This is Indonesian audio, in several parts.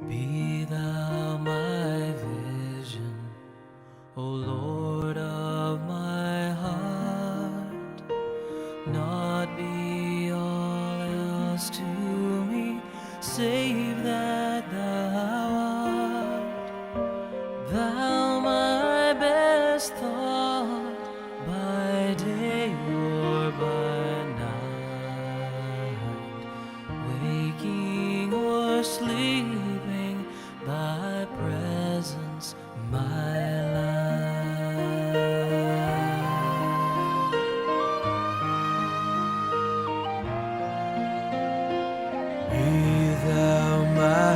Be thou my vision, O Lord of my heart, not be all else to me, save that thou art. Thou my best thought, by day or by night, waking or sleeping, thy presence my life. Be thou my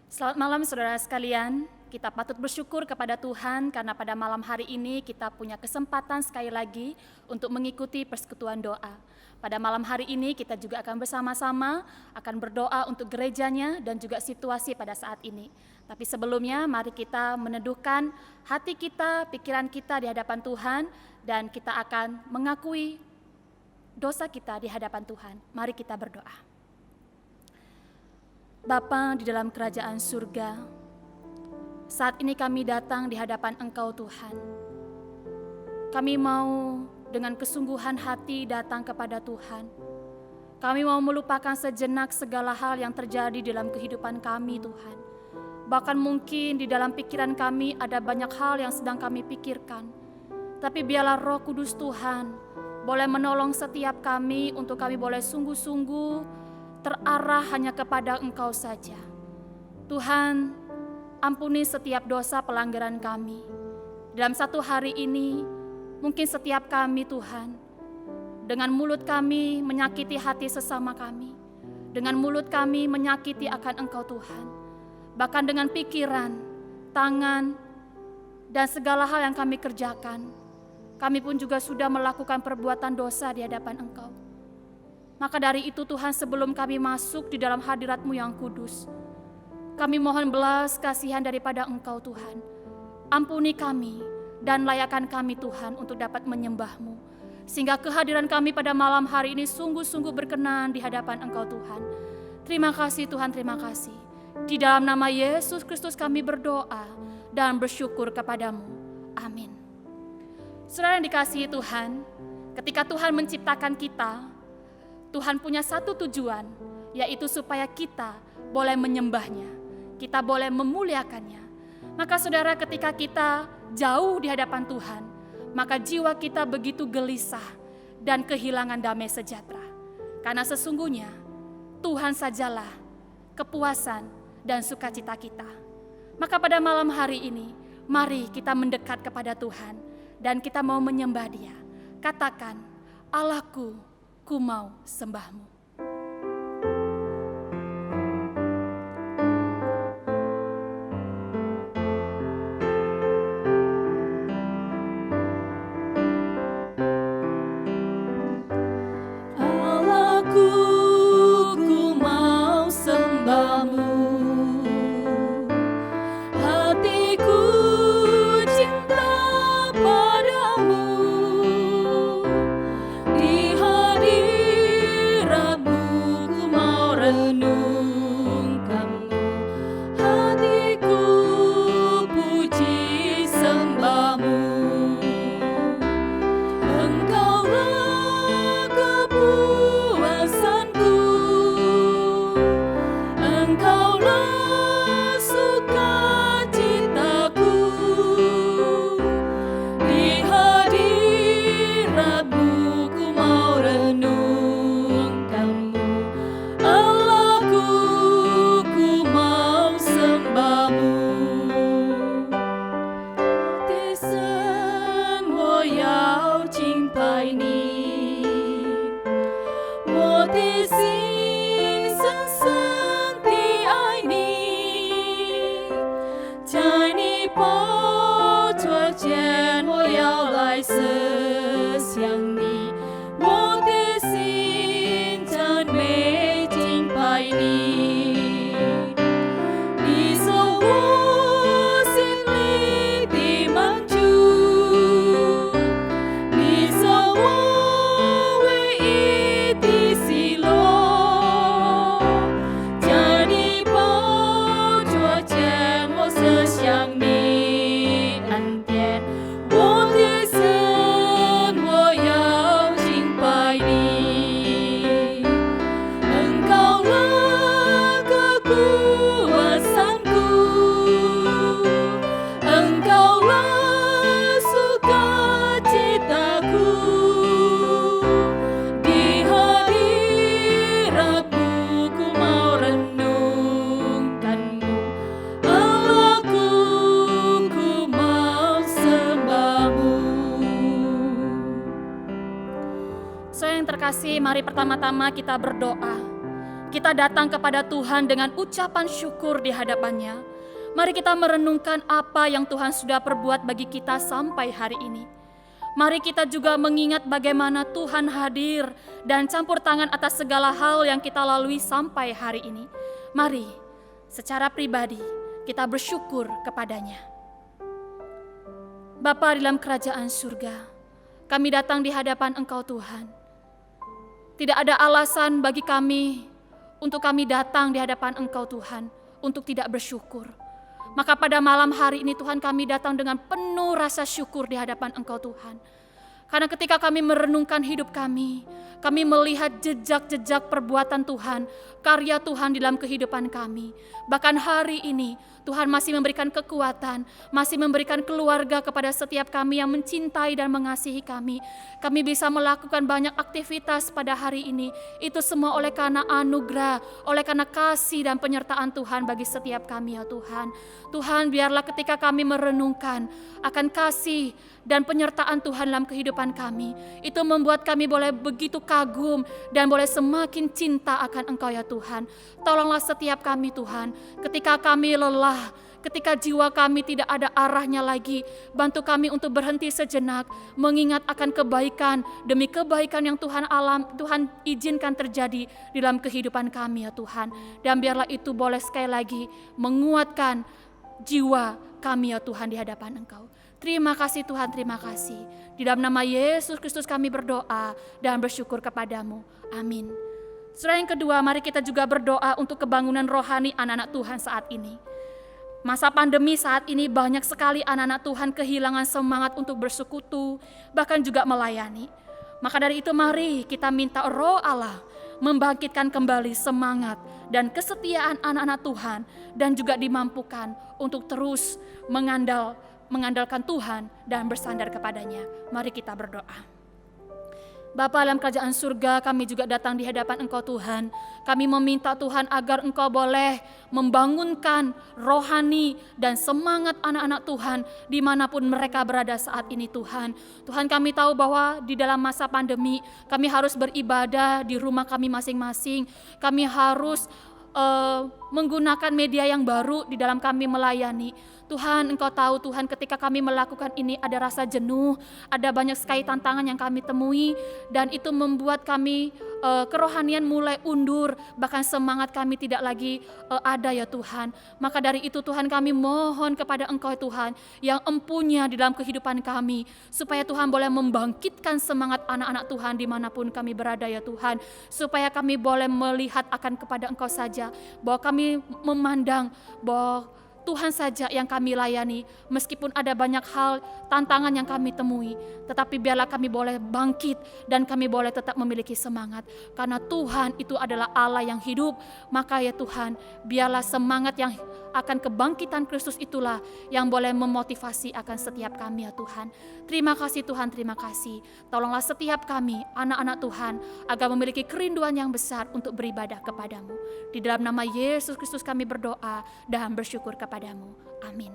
Selamat malam saudara sekalian, kita patut bersyukur kepada Tuhan karena pada malam hari ini kita punya kesempatan sekali lagi untuk mengikuti persekutuan doa. Pada malam hari ini kita juga akan bersama-sama akan berdoa untuk gerejanya dan juga situasi pada saat ini. Tapi sebelumnya mari kita meneduhkan hati kita, pikiran kita di hadapan Tuhan dan kita akan mengakui dosa kita di hadapan Tuhan. Mari kita berdoa. Bapa di dalam kerajaan surga, saat ini kami datang di hadapan Engkau Tuhan. Kami mau dengan kesungguhan hati datang kepada Tuhan. Kami mau melupakan sejenak segala hal yang terjadi dalam kehidupan kami Tuhan. Bahkan mungkin di dalam pikiran kami ada banyak hal yang sedang kami pikirkan. Tapi biarlah Roh Kudus Tuhan boleh menolong setiap kami untuk kami boleh sungguh-sungguh terarah hanya kepada Engkau saja. Tuhan, ampuni setiap dosa pelanggaran kami. Dalam satu hari ini, mungkin setiap kami Tuhan, dengan mulut kami menyakiti hati sesama kami. Dengan mulut kami menyakiti akan Engkau Tuhan. Bahkan dengan pikiran, tangan, dan segala hal yang kami kerjakan, kami pun juga sudah melakukan perbuatan dosa di hadapan Engkau. Maka dari itu Tuhan, sebelum kami masuk di dalam hadirat-Mu yang kudus, kami mohon belas kasihan daripada Engkau Tuhan. Ampuni kami dan layakkan kami Tuhan untuk dapat menyembah-Mu. Sehingga kehadiran kami pada malam hari ini sungguh-sungguh berkenan di hadapan Engkau Tuhan. Terima kasih Tuhan, terima kasih. Di dalam nama Yesus Kristus kami berdoa dan bersyukur kepadamu. Amin. Saudara yang dikasihi Tuhan, ketika Tuhan menciptakan kita, Tuhan punya satu tujuan, yaitu supaya kita boleh menyembahnya, kita boleh memuliakannya. Maka saudara, ketika kita jauh di hadapan Tuhan, maka jiwa kita begitu gelisah dan kehilangan damai sejahtera. Karena sesungguhnya Tuhan sajalah kepuasan dan sukacita kita. Maka pada malam hari ini, mari kita mendekat kepada Tuhan dan kita mau menyembah Dia. Katakan, Allahku, ku mau sembah-Mu. Allahku, ku mau sembah-Mu. Hatiku cinta padamu. Di hadirat-Mu ku mau renungkan-Mu. Hatiku puji sembah-Mu. Engkaulah kepuasanku. Engkaulah sukacitaku. Di hadirat-Mu ku mau renungkan-Mu. Allahku, ku mau sembah-Mu. 一生我要敬拜你，我的心深深地爱你，在你宝座前我要来思想你，我的心赞美敬拜你，你做我心里的满足，你做我唯一的喜乐，在你宝座前我思想你恩典，我的神，我要敬拜你。Engkau lah kepuasanku, Engkau lah sukacitaku. Di hadirat-Mu ku mau renungkan-Mu. Allahku, ku mau sembah-Mu. Saudara yang terkasih, mari pertama-tama kita berdoa. kita datang kepada Tuhan dengan ucapan syukur di hadapannya. Mari kita merenungkan apa yang Tuhan sudah perbuat bagi kita sampai hari ini. Mari kita juga mengingat bagaimana Tuhan hadir dan campur tangan atas segala hal yang kita lalui sampai hari ini. Mari secara pribadi kita bersyukur kepadanya. Bapa dalam kerajaan surga, kami datang di hadapan Engkau Tuhan. Tidak ada alasan bagi kami untuk kami datang di hadapan Engkau Tuhan untuk tidak bersyukur. Maka pada malam hari ini Tuhan, kami datang dengan penuh rasa syukur di hadapan Engkau Tuhan. Karena ketika kami merenungkan hidup kami melihat jejak-jejak perbuatan Tuhan, karya Tuhan di dalam kehidupan kami. Bahkan hari ini Tuhan masih memberikan kekuatan, masih memberikan keluarga kepada setiap kami yang mencintai dan mengasihi kami. Kami bisa melakukan banyak aktivitas pada hari ini. Itu semua oleh karena anugerah, oleh karena kasih dan penyertaan Tuhan bagi setiap kami ya Tuhan. Tuhan, biarlah ketika kami merenungkan akan kasih dan penyertaan Tuhan dalam kehidupan kami, itu membuat kami boleh begitu kagum dan boleh semakin cinta akan Engkau ya Tuhan. Tolonglah setiap kami Tuhan, ketika kami lelah, ketika jiwa kami tidak ada arahnya lagi, bantu kami untuk berhenti sejenak, mengingat akan kebaikan demi kebaikan yang Tuhan izinkan terjadi di dalam kehidupan kami ya Tuhan. Dan biarlah itu boleh sekali lagi menguatkan jiwa kami ya Tuhan di hadapan Engkau. Terima kasih Tuhan, terima kasih. Di dalam nama Yesus Kristus kami berdoa dan bersyukur kepadamu. Amin. Saudara, yang kedua, mari kita juga berdoa untuk kebangunan rohani anak-anak Tuhan saat ini. Masa pandemi saat ini banyak sekali anak-anak Tuhan kehilangan semangat untuk bersekutu, bahkan juga melayani. Maka dari itu mari kita minta Roh Allah membangkitkan kembali semangat dan kesetiaan anak-anak Tuhan, dan juga dimampukan untuk terus mengandalkan Tuhan dan bersandar kepadanya. Mari kita berdoa. Bapa dalam kerajaan surga, kami juga datang di hadapan Engkau Tuhan. Kami meminta Tuhan agar Engkau boleh membangunkan rohani dan semangat anak-anak Tuhan dimanapun mereka berada saat ini Tuhan. Tuhan, kami tahu bahwa di dalam masa pandemi kami harus beribadah di rumah kami masing-masing. Kami harus menggunakan media yang baru di dalam kami melayani. Tuhan, Engkau tahu Tuhan, ketika kami melakukan ini ada rasa jenuh, ada banyak sekali tantangan yang kami temui, dan itu membuat kami kerohanian mulai undur, bahkan semangat kami tidak lagi ada ya Tuhan. Maka dari itu Tuhan, kami mohon kepada Engkau Tuhan yang empunya di dalam kehidupan kami, supaya Tuhan boleh membangkitkan semangat anak-anak Tuhan dimanapun kami berada ya Tuhan, supaya kami boleh melihat akan kepada Engkau saja, bahwa kami memandang bahwa Tuhan saja yang kami layani, meskipun ada banyak hal, tantangan yang kami temui, tetapi biarlah kami boleh bangkit dan kami boleh tetap memiliki semangat, karena Tuhan itu adalah Allah yang hidup. Maka ya Tuhan, biarlah semangat yang akan kebangkitan Kristus itulah yang boleh memotivasi akan setiap kami ya Tuhan. Terima kasih Tuhan, terima kasih. Tolonglah setiap kami, anak-anak Tuhan, agar memiliki kerinduan yang besar untuk beribadah kepadamu. Di dalam nama Yesus Kristus kami berdoa dan bersyukur kepadamu. Amin.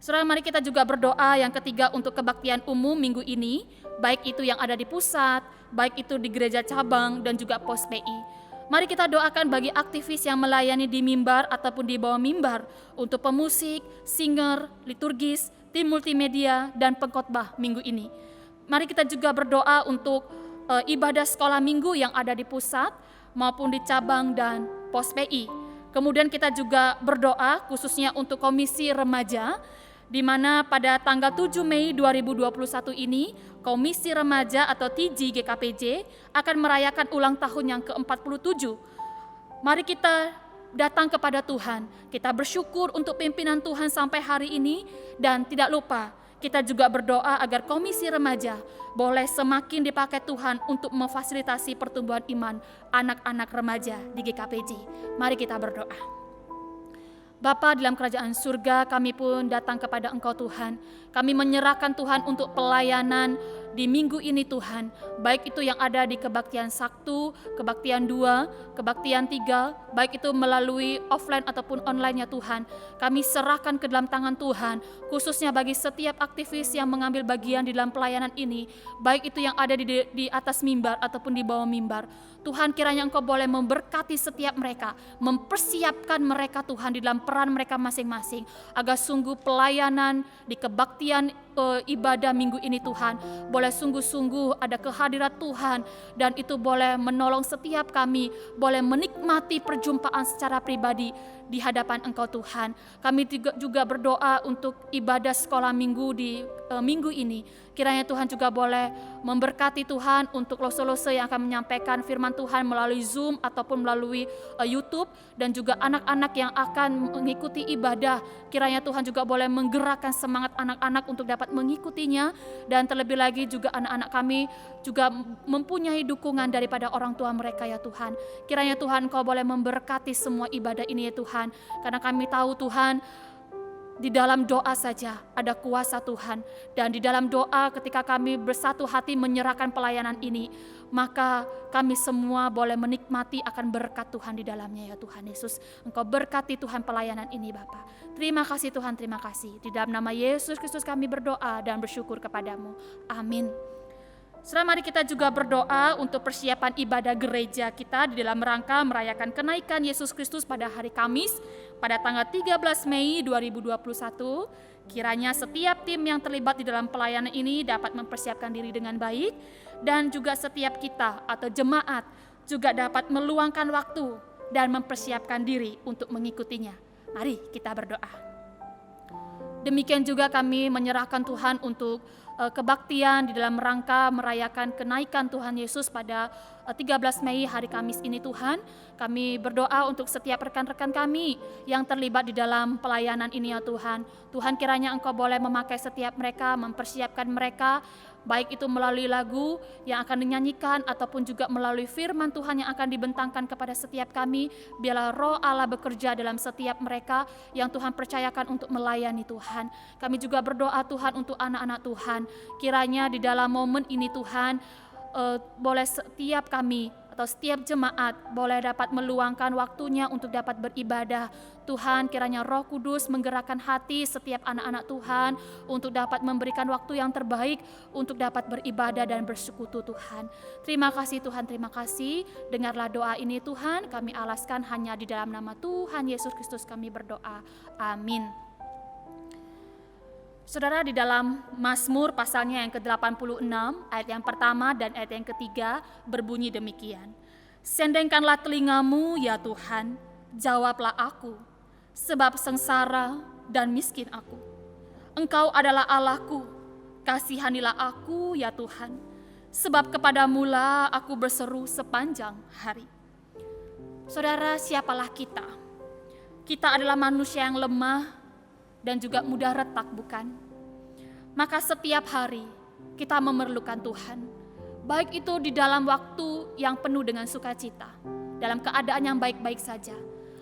Saudara, mari kita juga berdoa yang ketiga untuk kebaktian umum minggu ini, baik itu yang ada di pusat, baik itu di gereja cabang dan juga pos PI. Mari kita doakan bagi aktivis yang melayani di mimbar ataupun di bawah mimbar, untuk pemusik, singer, liturgis, tim multimedia, dan pengkhotbah minggu ini. Mari kita juga berdoa untuk ibadah sekolah minggu yang ada di pusat maupun di cabang dan pos PI. Kemudian kita juga berdoa khususnya untuk komisi remaja, di mana pada tanggal 7 Mei 2021 ini Komisi Remaja atau TG GKPJ akan merayakan ulang tahun yang ke-47. Mari kita datang kepada Tuhan, kita bersyukur untuk pimpinan Tuhan sampai hari ini, dan tidak lupa kita juga berdoa agar Komisi Remaja boleh semakin dipakai Tuhan untuk memfasilitasi pertumbuhan iman anak-anak remaja di GKPJ. Mari kita berdoa. Bapa dalam kerajaan surga, kami pun datang kepada Engkau Tuhan. Kami menyerahkan Tuhan untuk pelayanan di minggu ini Tuhan, baik itu yang ada di kebaktian 1, kebaktian 2, kebaktian 3, baik itu melalui offline ataupun online ya Tuhan, kami serahkan ke dalam tangan Tuhan, khususnya bagi setiap aktivis yang mengambil bagian di dalam pelayanan ini, baik itu yang ada di atas mimbar ataupun di bawah mimbar. Tuhan, kiranya Engkau boleh memberkati setiap mereka, mempersiapkan mereka Tuhan di dalam peran mereka masing-masing, agar sungguh pelayanan di kebaktian ibadah minggu ini Tuhan, boleh sungguh-sungguh ada kehadirat Tuhan, dan itu boleh menolong setiap kami, boleh menikmati perjumpaan secara pribadi di hadapan Engkau Tuhan. Kami juga berdoa untuk ibadah sekolah minggu di minggu ini. Kiranya Tuhan juga boleh memberkati Tuhan untuk lose-lose yang akan menyampaikan firman Tuhan melalui Zoom ataupun melalui YouTube, dan juga anak-anak yang akan mengikuti ibadah. Kiranya Tuhan juga boleh menggerakkan semangat anak-anak untuk dapat mengikutinya, dan terlebih lagi juga anak-anak kami juga mempunyai dukungan daripada orang tua mereka ya Tuhan. Kiranya Tuhan Kau boleh memberkati semua ibadah ini ya Tuhan, karena kami tahu Tuhan, di dalam doa saja ada kuasa Tuhan, dan di dalam doa ketika kami bersatu hati menyerahkan pelayanan ini, maka kami semua boleh menikmati akan berkat Tuhan di dalamnya ya Tuhan Yesus. Engkau berkati Tuhan pelayanan ini Bapa. Terima kasih Tuhan, terima kasih. Di dalam nama Yesus Kristus kami berdoa dan bersyukur kepadamu. Amin. Saudara, mari kita juga berdoa untuk persiapan ibadah gereja kita di dalam rangka merayakan kenaikan Yesus Kristus pada hari Kamis pada tanggal 13 Mei 2021. Kiranya setiap tim yang terlibat di dalam pelayanan ini dapat mempersiapkan diri dengan baik, dan juga setiap kita atau jemaat juga dapat meluangkan waktu dan mempersiapkan diri untuk mengikutinya. Mari kita berdoa. Demikian juga kami menyerahkan Tuhan untuk kebaktian di dalam rangka merayakan kenaikan Tuhan Yesus pada 13 Mei hari Kamis ini Tuhan. Kami berdoa untuk setiap rekan-rekan kami yang terlibat di dalam pelayanan ini ya Tuhan. Tuhan, kiranya Engkau boleh memakai setiap mereka, mempersiapkan mereka, baik itu melalui lagu yang akan dinyanyikan ataupun juga melalui firman Tuhan yang akan dibentangkan kepada setiap kami. Biarlah Roh Allah bekerja dalam setiap mereka yang Tuhan percayakan untuk melayani Tuhan. Kami juga berdoa Tuhan untuk anak-anak Tuhan. Kiranya di dalam momen ini Tuhan, boleh setiap kami atau setiap jemaat boleh dapat meluangkan waktunya untuk dapat beribadah. Tuhan, kiranya Roh Kudus menggerakkan hati setiap anak-anak Tuhan untuk dapat memberikan waktu yang terbaik untuk dapat beribadah dan bersekutu Tuhan. Terima kasih Tuhan, terima kasih. Dengarlah doa ini Tuhan, kami alaskan hanya di dalam nama Tuhan Yesus Kristus kami berdoa. Amin. Saudara, di dalam Mazmur pasalnya yang ke-86, ayat yang pertama dan ayat yang ketiga berbunyi demikian. Sendengkanlah telingamu ya Tuhan, jawablah aku, sebab sengsara dan miskin aku. Engkau adalah Allahku, kasihanilah aku ya Tuhan, sebab kepadamulah aku berseru sepanjang hari. Saudara, siapalah kita? Kita adalah manusia yang lemah dan juga mudah retak, bukan? Maka setiap hari kita memerlukan Tuhan, baik itu di dalam waktu yang penuh dengan sukacita, dalam keadaan yang baik-baik saja,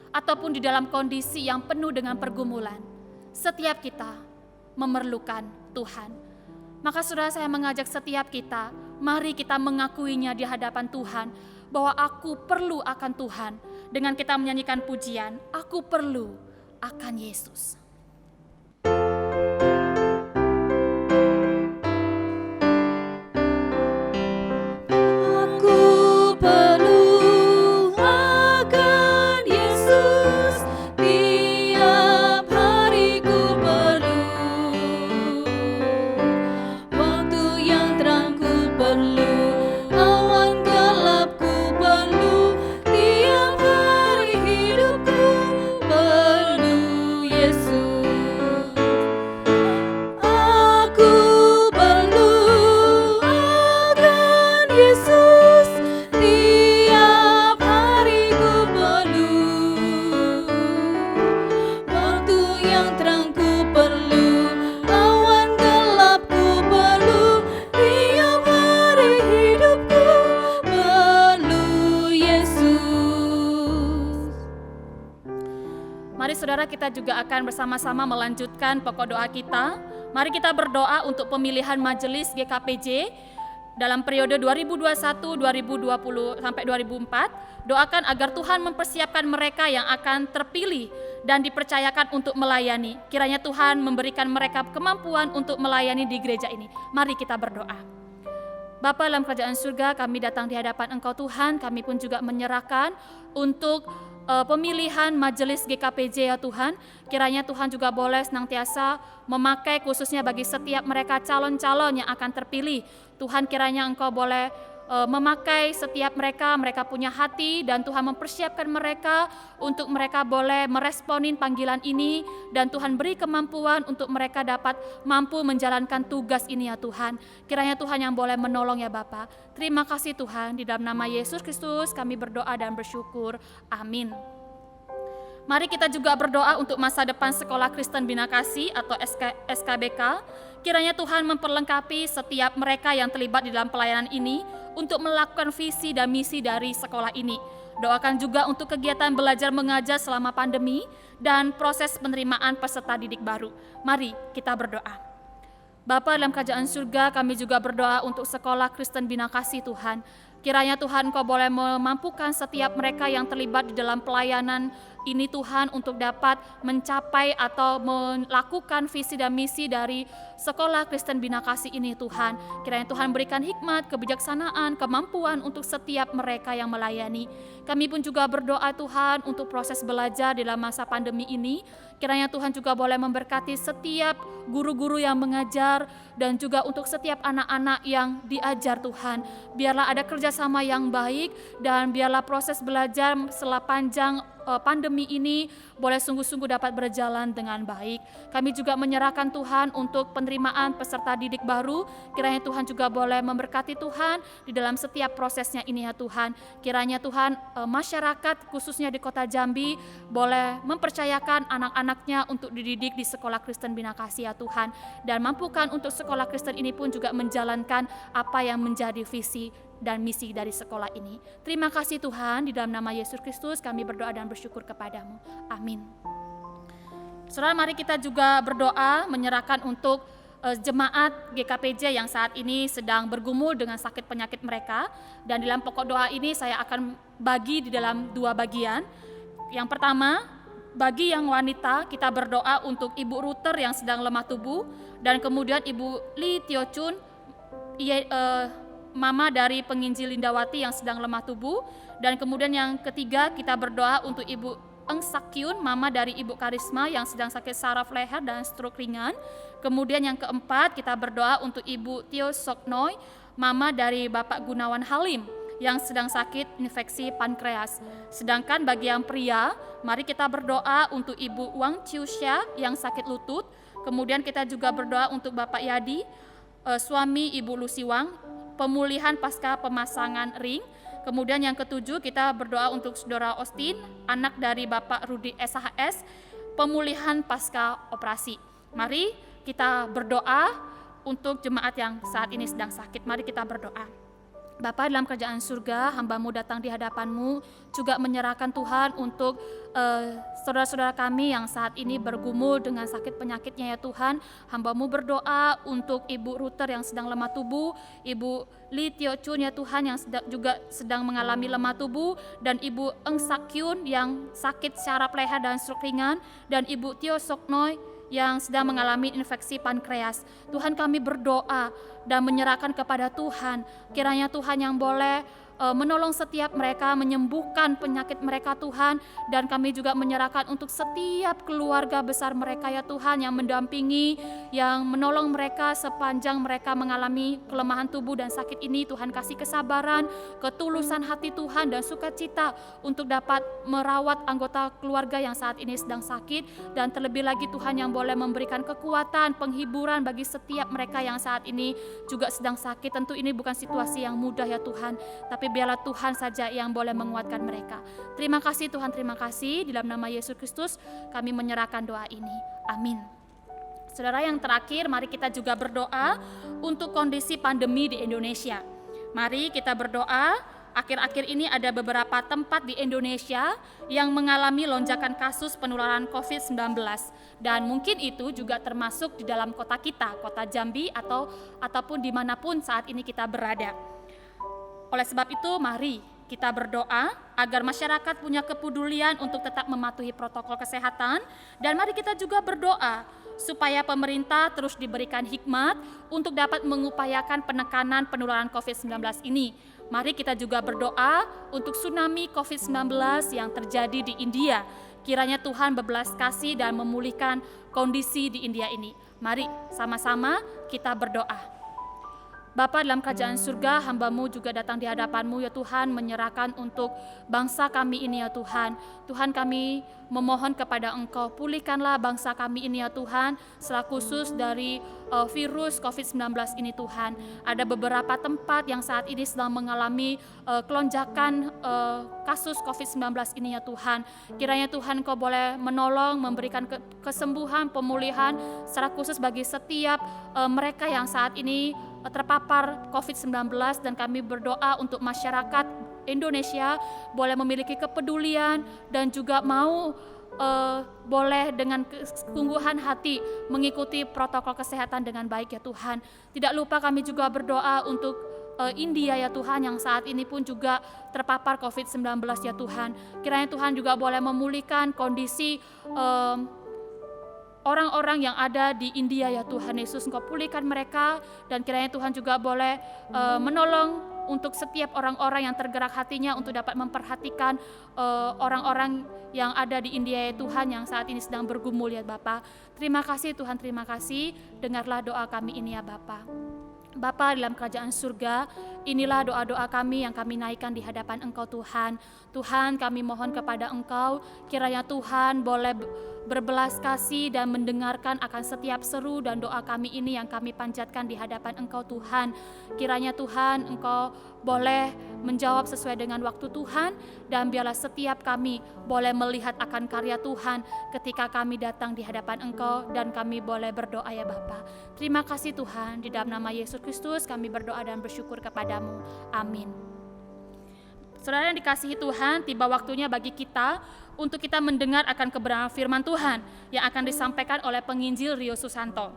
ataupun di dalam kondisi yang penuh dengan pergumulan. Setiap kita memerlukan Tuhan. Maka saudara, saya mengajak setiap kita, mari kita mengakuinya di hadapan Tuhan, bahwa aku perlu akan Tuhan. Dengan kita menyanyikan pujian, aku perlu akan Yesus. Mari saudara, kita juga akan bersama-sama melanjutkan pokok doa kita Mari kita berdoa untuk pemilihan majelis GKPJ dalam periode 2021-2020 sampai 2004. Doakan agar Tuhan mempersiapkan mereka yang akan terpilih dan dipercayakan untuk melayani. Kiranya Tuhan memberikan mereka kemampuan untuk melayani di gereja ini. Mari kita berdoa. Bapa dalam kerajaan surga, kami datang di hadapan Engkau Tuhan, kami pun juga menyerahkan untuk pemilihan majelis GKPJ ya Tuhan. Kiranya Tuhan juga boleh senantiasa memakai khususnya bagi setiap mereka calon-calon yang akan terpilih. Tuhan, kiranya Engkau boleh memakai setiap mereka punya hati, dan Tuhan mempersiapkan mereka untuk mereka boleh meresponin panggilan ini, dan Tuhan beri kemampuan untuk mereka dapat mampu menjalankan tugas ini ya Tuhan. Kiranya Tuhan yang boleh menolong ya Bapa. Terima kasih Tuhan, di dalam nama Yesus Kristus kami berdoa dan bersyukur. Amin. Mari kita juga berdoa untuk masa depan Sekolah Kristen Bina Kasih atau SKBK. Kiranya Tuhan memperlengkapi setiap mereka yang terlibat di dalam pelayanan ini untuk melakukan visi dan misi dari sekolah ini. Doakan juga untuk kegiatan belajar mengajar selama pandemi dan proses penerimaan peserta didik baru. Mari kita berdoa. Bapa dalam kerajaan surga, kami juga berdoa untuk Sekolah Kristen Bina Kasih Tuhan. Kiranya Tuhan Kau boleh memampukan setiap mereka yang terlibat di dalam pelayanan ini Tuhan untuk dapat mencapai atau melakukan visi dan misi dari Sekolah Kristen Bina Kasih ini Tuhan. Kiranya Tuhan berikan hikmat, kebijaksanaan, kemampuan untuk setiap mereka yang melayani. Kami pun juga berdoa Tuhan untuk proses belajar di dalam masa pandemi ini. Kiranya Tuhan juga boleh memberkati setiap guru-guru yang mengajar dan juga untuk setiap anak-anak yang diajar Tuhan. Biarlah ada kerjasama yang baik dan biarlah proses belajar setelah panjang pandemi ini boleh sungguh-sungguh dapat berjalan dengan baik. Kami juga menyerahkan Tuhan untuk penerimaan peserta didik baru. Kiranya Tuhan juga boleh memberkati Tuhan di dalam setiap prosesnya ini ya Tuhan. Kiranya Tuhan masyarakat khususnya di Kota Jambi boleh mempercayakan anak-anaknya untuk dididik di Sekolah Kristen Bina Kasih ya Tuhan. Dan mampukan untuk Sekolah Kristen ini pun juga menjalankan apa yang menjadi visi dan misi dari sekolah ini. Terima kasih Tuhan, di dalam nama Yesus Kristus kami berdoa dan bersyukur kepadamu. Amin. Saudara, mari kita juga berdoa menyerahkan untuk jemaat GKPJ yang saat ini sedang bergumul dengan sakit penyakit mereka. Dan dalam pokok doa ini saya akan bagi di dalam 2 bagian. Yang pertama, bagi yang wanita kita berdoa untuk Ibu Ruter yang sedang lemah tubuh, dan kemudian Ibu Li Tio Chun, mama dari penginjil Lindawati yang sedang lemah tubuh. Dan kemudian yang ketiga kita berdoa untuk Ibu Eng Sakyun, mama dari Ibu Karisma yang sedang sakit saraf leher dan stroke ringan. Kemudian yang keempat kita berdoa untuk Ibu Tio Soknoy, mama dari Bapak Gunawan Halim yang sedang sakit infeksi pankreas. Sedangkan bagi yang pria, mari kita berdoa untuk Ibu Wang Chiusha yang sakit lutut. Kemudian kita juga berdoa untuk Bapak Yadi, suami Ibu Lucy Wang, pemulihan pasca pemasangan ring. Kemudian yang ketujuh kita berdoa untuk Saudara Austin, anak dari Bapak Rudi SHS, pemulihan pasca operasi. Mari kita berdoa untuk jemaat yang saat ini sedang sakit. Mari kita berdoa. Bapa dalam kerajaan surga, hamba-Mu datang di hadapan-Mu juga menyerahkan Tuhan untuk saudara-saudara kami yang saat ini bergumul dengan sakit penyakitnya ya Tuhan. Hamba-Mu berdoa untuk Ibu Ruter yang sedang lemah tubuh, Ibu Li Tio Chun ya Tuhan yang juga sedang mengalami lemah tubuh, dan Ibu Eng Sakyun yang sakit saraf leher dan stroke ringan, dan Ibu Tio Soknoy yang sedang mengalami infeksi pankreas. Tuhan, kami berdoa dan menyerahkan kepada Tuhan. Kiranya Tuhan yang boleh menolong setiap mereka, menyembuhkan penyakit mereka Tuhan. Dan kami juga menyerahkan untuk setiap keluarga besar mereka ya Tuhan, yang mendampingi, yang menolong mereka sepanjang mereka mengalami kelemahan tubuh dan sakit ini. Tuhan kasih kesabaran, ketulusan hati Tuhan, dan sukacita untuk dapat merawat anggota keluarga yang saat ini sedang sakit. Dan terlebih lagi Tuhan yang boleh memberikan kekuatan, penghiburan bagi setiap mereka yang saat ini juga sedang sakit. Tentu ini bukan situasi yang mudah ya Tuhan, tapi biarlah Tuhan saja yang boleh menguatkan mereka. Terima kasih Tuhan, terima kasih. Di dalam nama Yesus Kristus kami menyerahkan doa ini. Amin. Saudara, yang terakhir mari kita juga berdoa untuk kondisi pandemi di Indonesia. Mari kita berdoa akhir-akhir ini ada beberapa tempat di Indonesia yang mengalami lonjakan kasus penularan COVID-19. Dan mungkin itu juga termasuk di dalam kota kita, kota Jambi ataupun dimanapun saat ini kita berada. Oleh sebab itu, mari kita berdoa agar masyarakat punya kepedulian untuk tetap mematuhi protokol kesehatan. Dan mari kita juga berdoa supaya pemerintah terus diberikan hikmat untuk dapat mengupayakan penekanan penularan COVID-19 ini. Mari kita juga berdoa untuk tsunami COVID-19 yang terjadi di India. Kiranya Tuhan berbelas kasih dan memulihkan kondisi di India ini. Mari sama-sama kita berdoa. Bapa dalam kerajaan surga, hamba-Mu juga datang di hadapan-Mu ya Tuhan, menyerahkan untuk bangsa kami ini ya Tuhan. Tuhan, kami memohon kepada Engkau, pulihkanlah bangsa kami ini ya Tuhan, secara khusus dari virus COVID-19 ini Tuhan. Ada beberapa tempat yang saat ini sedang mengalami kelonjakan kasus COVID-19 ini ya Tuhan. Kiranya Tuhan Engkau boleh menolong, memberikan kesembuhan, pemulihan, secara khusus bagi setiap mereka yang saat ini terpapar COVID-19, dan kami berdoa untuk masyarakat Indonesia boleh memiliki kepedulian dan juga mau boleh dengan kesungguhan hati mengikuti protokol kesehatan dengan baik ya Tuhan. Tidak lupa kami juga berdoa untuk India ya Tuhan, yang saat ini pun juga terpapar COVID-19 ya Tuhan. Kiranya Tuhan juga boleh memulihkan kondisi orang-orang yang ada di India ya Tuhan Yesus. Engkau pulihkan mereka, dan kiranya Tuhan juga boleh menolong untuk setiap orang-orang yang tergerak hatinya untuk dapat memperhatikan orang-orang yang ada di India ya Tuhan, yang saat ini sedang bergumul ya Bapa. Terima kasih Tuhan, terima kasih. Dengarlah doa kami ini ya Bapa. Bapa dalam kerajaan surga, inilah doa-doa kami yang kami naikkan di hadapan Engkau Tuhan. Tuhan, kami mohon kepada Engkau, kiranya Tuhan boleh berbelas kasih dan mendengarkan akan setiap seru dan doa kami ini yang kami panjatkan di hadapan Engkau Tuhan. Kiranya Tuhan, Engkau boleh menjawab sesuai dengan waktu Tuhan, dan biarlah setiap kami boleh melihat akan karya Tuhan ketika kami datang di hadapan Engkau, dan kami boleh berdoa ya Bapa. Terima kasih Tuhan, di dalam nama Yesus Kristus kami berdoa dan bersyukur kepadamu. Amin. Saudara yang dikasihi Tuhan, tiba waktunya bagi kita untuk kita mendengar akan kebenaran firman Tuhan yang akan disampaikan oleh penginjil Rio Susanto.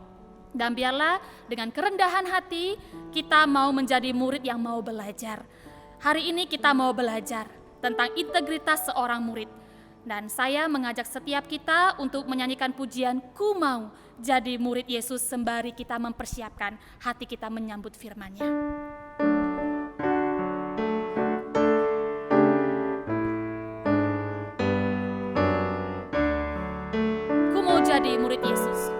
Dan biarlah dengan kerendahan hati kita mau menjadi murid yang mau belajar. Hari ini kita mau belajar tentang integritas seorang murid. Dan saya mengajak setiap kita untuk menyanyikan pujian Ku Mau Jadi Murid Yesus sembari kita mempersiapkan hati kita menyambut firman-Nya. Ku mau jadi murid Yesus.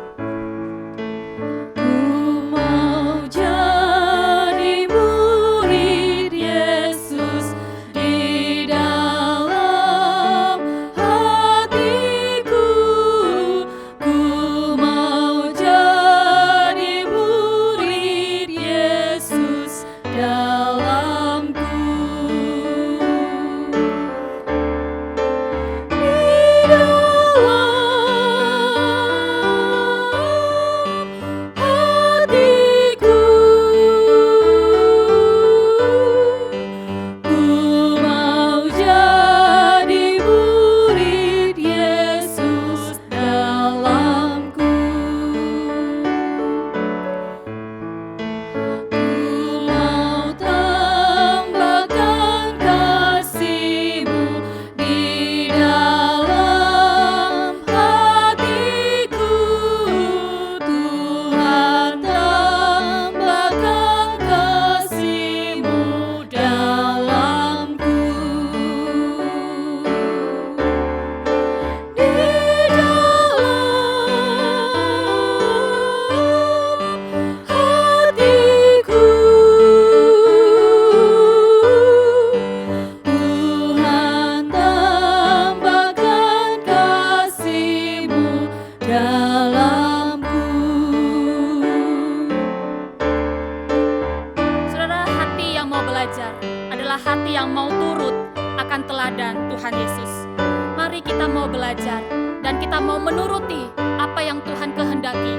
Hati yang mau turut akan teladan Tuhan Yesus. Mari kita mau belajar dan kita mau menuruti apa yang Tuhan kehendaki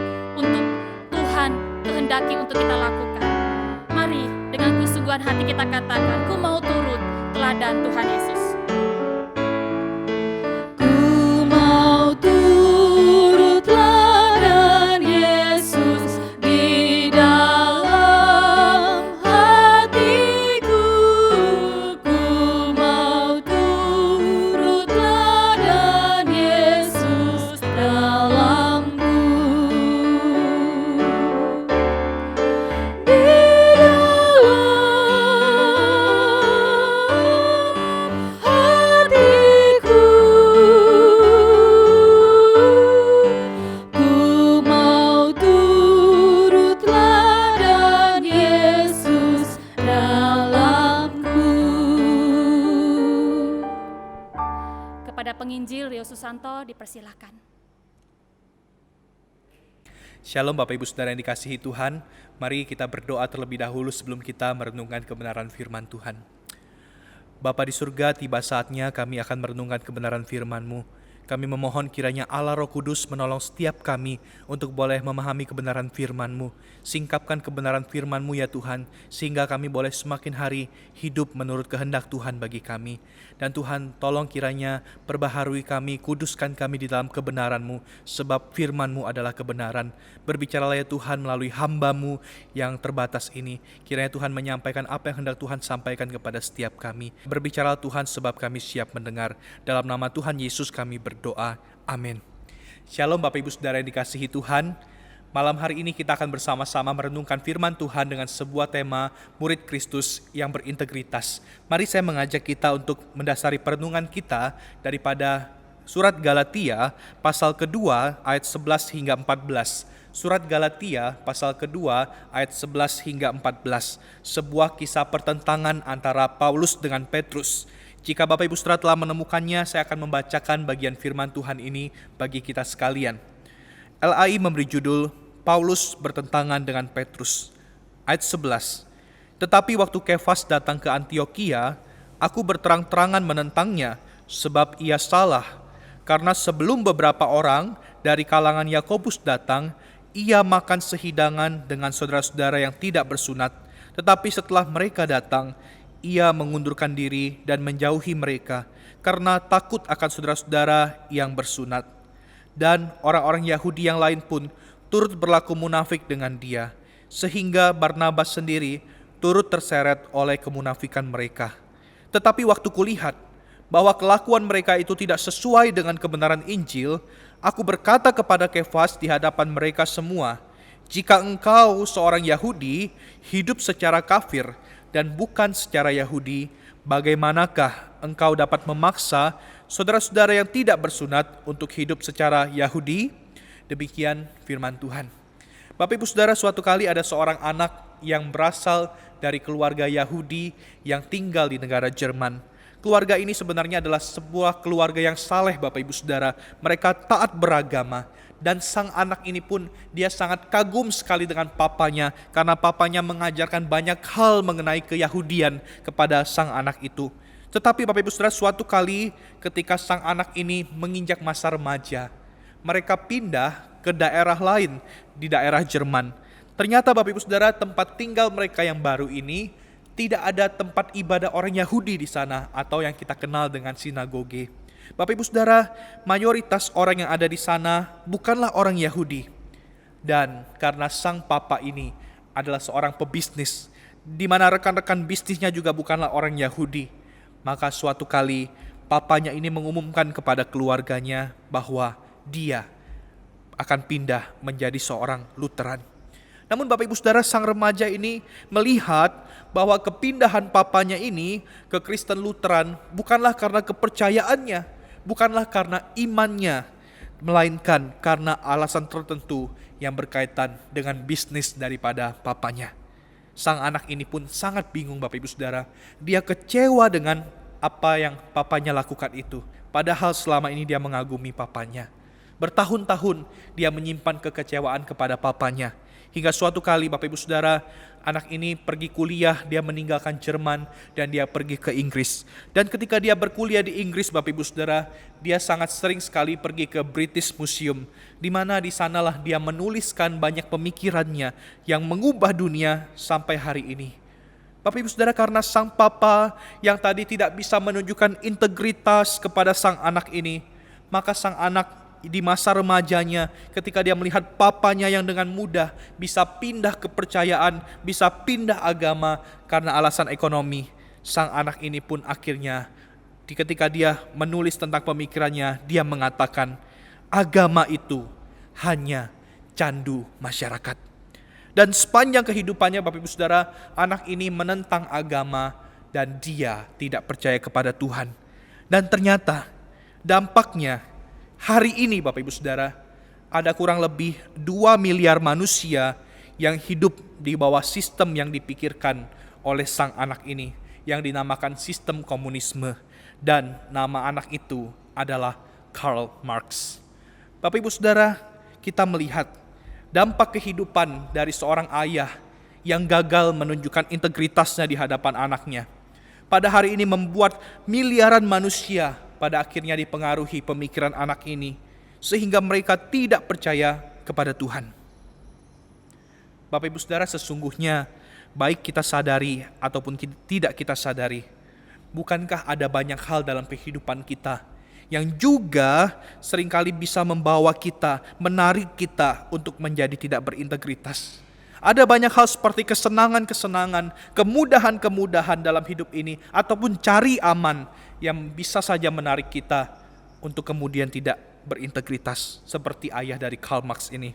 untuk kita lakukan. Mari dengan kesungguhan hati kita katakan, ku mau turut teladan Tuhan Yesus. Ku mau turut teladan Yesus di dalam hatiku. Ku mau turut teladan Yesus dalamku. Di dalam hatiku, ku mau turut teladan Yesus dalamku. Kepada penginjil Rio Susanto dipersilahkan. Shalom Bapak Ibu Saudara yang dikasihi Tuhan, mari kita berdoa terlebih dahulu sebelum kita merenungkan kebenaran firman Tuhan. Bapa di surga, tiba saatnya kami akan merenungkan kebenaran firman-Mu. Kami memohon kiranya Allah Roh Kudus menolong setiap kami untuk boleh memahami kebenaran firman-Mu. Singkapkan kebenaran firman-Mu ya Tuhan, sehingga kami boleh semakin hari hidup menurut kehendak Tuhan bagi kami. Dan Tuhan, tolong kiranya perbaharui kami, kuduskan kami di dalam kebenaran-Mu, sebab firman-Mu adalah kebenaran. Berbicaralah ya Tuhan melalui hamba-Mu yang terbatas ini. Kiranya Tuhan menyampaikan apa yang hendak Tuhan sampaikan kepada setiap kami. Berbicaralah Tuhan sebab kami siap mendengar. Dalam nama Tuhan Yesus kami berdoa. Amin. Shalom Bapak Ibu Saudara yang dikasihi Tuhan. Malam hari ini kita akan bersama-sama merenungkan firman Tuhan dengan sebuah tema murid Kristus yang berintegritas. Mari saya mengajak kita untuk mendasari perenungan kita daripada surat Galatia pasal kedua ayat 11 hingga 14. Surat Galatia pasal kedua ayat 11 hingga 14. Sebuah kisah pertentangan antara Paulus dengan Petrus. Jika Bapak Ibu Saudara telah menemukannya, saya akan membacakan bagian firman Tuhan ini bagi kita sekalian. LAI memberi judul Paulus bertentangan dengan Petrus. Ayat 11. Tetapi waktu Kefas datang ke Antiokhia, aku berterang-terangan menentangnya, sebab ia salah. Karena sebelum beberapa orang dari kalangan Yakobus datang, ia makan sehidangan dengan saudara-saudara yang tidak bersunat. Tetapi setelah mereka datang, ia mengundurkan diri dan menjauhi mereka, karena takut akan saudara-saudara yang bersunat. Dan orang-orang Yahudi yang lain pun turut berlaku munafik dengan dia, sehingga Barnabas sendiri turut terseret oleh kemunafikan mereka. Tetapi waktu kulihat bahwa kelakuan mereka itu tidak sesuai dengan kebenaran Injil, aku berkata kepada Kefas di hadapan mereka semua, jika engkau seorang Yahudi hidup secara kafir dan bukan secara Yahudi, bagaimanakah engkau dapat memaksa saudara-saudara yang tidak bersunat untuk hidup secara Yahudi? Demikian firman Tuhan. Bapak Ibu Saudara, suatu kali ada seorang anak yang berasal dari keluarga Yahudi yang tinggal di negara Jerman. Keluarga ini sebenarnya adalah sebuah keluarga yang saleh Bapak Ibu Saudara. Mereka taat beragama. Dan sang anak ini pun dia sangat kagum sekali dengan papanya, karena papanya mengajarkan banyak hal mengenai keyahudian kepada sang anak itu. Tetapi Bapak Ibu Saudara, suatu kali ketika sang anak ini menginjak masa remaja, mereka pindah ke daerah lain di daerah Jerman. Ternyata Bapak Ibu Saudara, tempat tinggal mereka yang baru ini tidak ada tempat ibadah orang Yahudi di sana, atau yang kita kenal dengan sinagoge. Bapak Ibu Saudara, mayoritas orang yang ada di sana bukanlah orang Yahudi. Dan karena sang papa ini adalah seorang pebisnis, di mana rekan-rekan bisnisnya juga bukanlah orang Yahudi, maka suatu kali papanya ini mengumumkan kepada keluarganya bahwa dia akan pindah menjadi seorang Lutheran. Namun Bapak Ibu Saudara, sang remaja ini melihat bahwa kepindahan papanya ini ke Kristen Lutheran bukanlah karena kepercayaannya, bukanlah karena imannya, melainkan karena alasan tertentu yang berkaitan dengan bisnis daripada papanya. Sang anak ini pun sangat bingung Bapak Ibu Saudara. Dia kecewa dengan apa yang papanya lakukan itu. Padahal selama ini dia mengagumi papanya. Bertahun-tahun dia menyimpan kekecewaan kepada papanya. Hingga suatu kali Bapak Ibu Saudara, anak ini pergi kuliah, dia meninggalkan Jerman dan dia pergi ke Inggris. Dan ketika dia berkuliah di Inggris Bapak Ibu Saudara, dia sangat sering sekali pergi ke British Museum, di mana di sanalah dia menuliskan banyak pemikirannya yang mengubah dunia sampai hari ini. Bapak Ibu Saudara, karena sang papa yang tadi tidak bisa menunjukkan integritas kepada sang anak ini, maka sang anak di masa remajanya ketika dia melihat papanya yang dengan mudah bisa pindah kepercayaan, bisa pindah agama karena alasan ekonomi, sang anak ini pun akhirnya ketika dia menulis tentang pemikirannya, dia mengatakan agama itu hanya candu masyarakat. Dan sepanjang kehidupannya Bapak Ibu Saudara, anak ini menentang agama dan dia tidak percaya kepada Tuhan. Dan ternyata dampaknya hari ini Bapak Ibu Saudara, ada kurang lebih 2 miliar manusia yang hidup di bawah sistem yang dipikirkan oleh sang anak ini, yang dinamakan sistem komunisme. Dan nama anak itu adalah Karl Marx. Bapak Ibu Saudara, kita melihat dampak kehidupan dari seorang ayah yang gagal menunjukkan integritasnya di hadapan anaknya. Pada hari ini membuat miliaran manusia pada akhirnya dipengaruhi pemikiran anak ini, sehingga mereka tidak percaya kepada Tuhan. Bapak Ibu Saudara, sesungguhnya baik kita sadari ataupun tidak kita sadari, bukankah ada banyak hal dalam kehidupan kita yang juga seringkali bisa membawa kita, menarik kita untuk menjadi tidak berintegritas. Ada banyak hal seperti kesenangan-kesenangan, kemudahan-kemudahan dalam hidup ini, ataupun cari aman yang bisa saja menarik kita untuk kemudian tidak berintegritas, seperti ayah dari Karl Marx ini.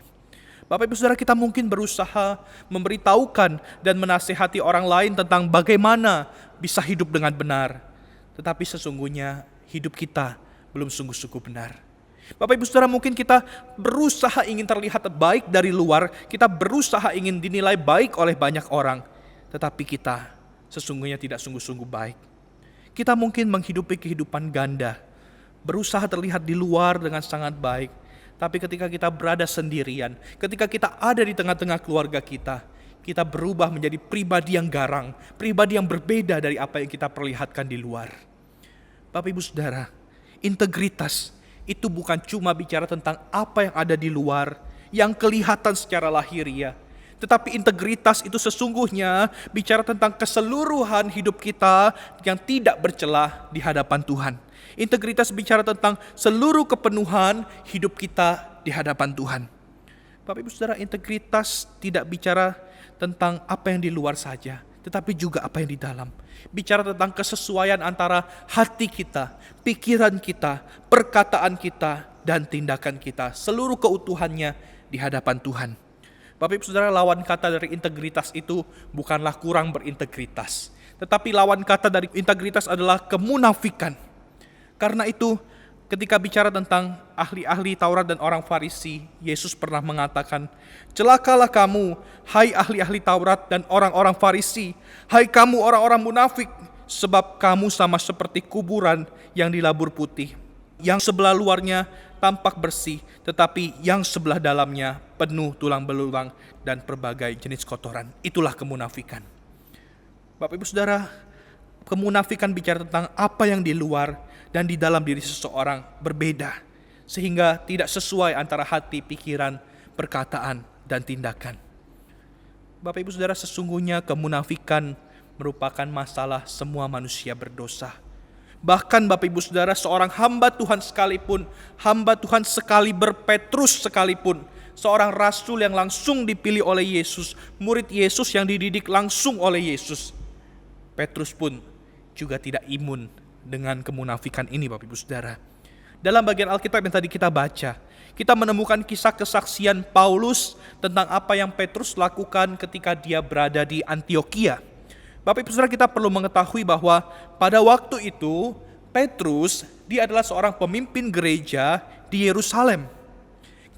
Bapak Ibu Saudara, kita mungkin berusaha memberitahukan dan menasihati orang lain tentang bagaimana bisa hidup dengan benar. Tetapi sesungguhnya hidup kita belum sungguh-sungguh benar. Bapak Ibu Saudara, mungkin kita berusaha ingin terlihat baik dari luar, kita berusaha ingin dinilai baik oleh banyak orang, tetapi kita sesungguhnya tidak sungguh-sungguh baik. Kita mungkin menghidupi kehidupan ganda, berusaha terlihat di luar dengan sangat baik, tapi ketika kita berada sendirian, ketika kita ada di tengah-tengah keluarga kita berubah menjadi pribadi yang garang, pribadi yang berbeda dari apa yang kita perlihatkan di luar. Bapak Ibu Saudara, integritas itu bukan cuma bicara tentang apa yang ada di luar, yang kelihatan secara lahiriah. Tetapi integritas itu sesungguhnya bicara tentang keseluruhan hidup kita yang tidak bercelah di hadapan Tuhan. Integritas bicara tentang seluruh kepenuhan hidup kita di hadapan Tuhan. Bapak Ibu Saudara, integritas tidak bicara tentang apa yang di luar saja, tetapi juga apa yang di dalam. Bicara tentang kesesuaian antara hati kita, pikiran kita, perkataan kita, dan tindakan kita. Seluruh keutuhannya di hadapan Tuhan. Bapak Ibu Saudara, lawan kata dari integritas itu bukanlah kurang berintegritas. Tetapi lawan kata dari integritas adalah kemunafikan. Karena itu ketika bicara tentang ahli-ahli Taurat dan orang Farisi, Yesus pernah mengatakan, "Celakalah kamu, hai ahli-ahli Taurat dan orang-orang Farisi, hai kamu orang-orang munafik, sebab kamu sama seperti kuburan yang dilabur putih, yang sebelah luarnya tampak bersih, tetapi yang sebelah dalamnya penuh tulang belulang dan berbagai jenis kotoran." Itulah kemunafikan. Bapak Ibu Saudara, kemunafikan bicara tentang apa yang di luar dan di dalam diri seseorang berbeda, sehingga tidak sesuai antara hati, pikiran, perkataan, dan tindakan. Bapak Ibu Saudara, sesungguhnya kemunafikan merupakan masalah semua manusia berdosa. Bahkan Bapak Ibu Saudara, seorang hamba Tuhan sekalipun, hamba Tuhan sekaliber Petrus sekalipun, seorang rasul yang langsung dipilih oleh Yesus, murid Yesus yang dididik langsung oleh Yesus, Petrus pun juga tidak imun dengan kemunafikan ini, Bapak Ibu Saudara. Dalam bagian Alkitab yang tadi kita baca, kita menemukan kisah kesaksian Paulus tentang apa yang Petrus lakukan ketika dia berada di Antiokhia. Bapak Ibu Saudara, kita perlu mengetahui bahwa pada waktu itu Petrus, dia adalah seorang pemimpin gereja di Yerusalem.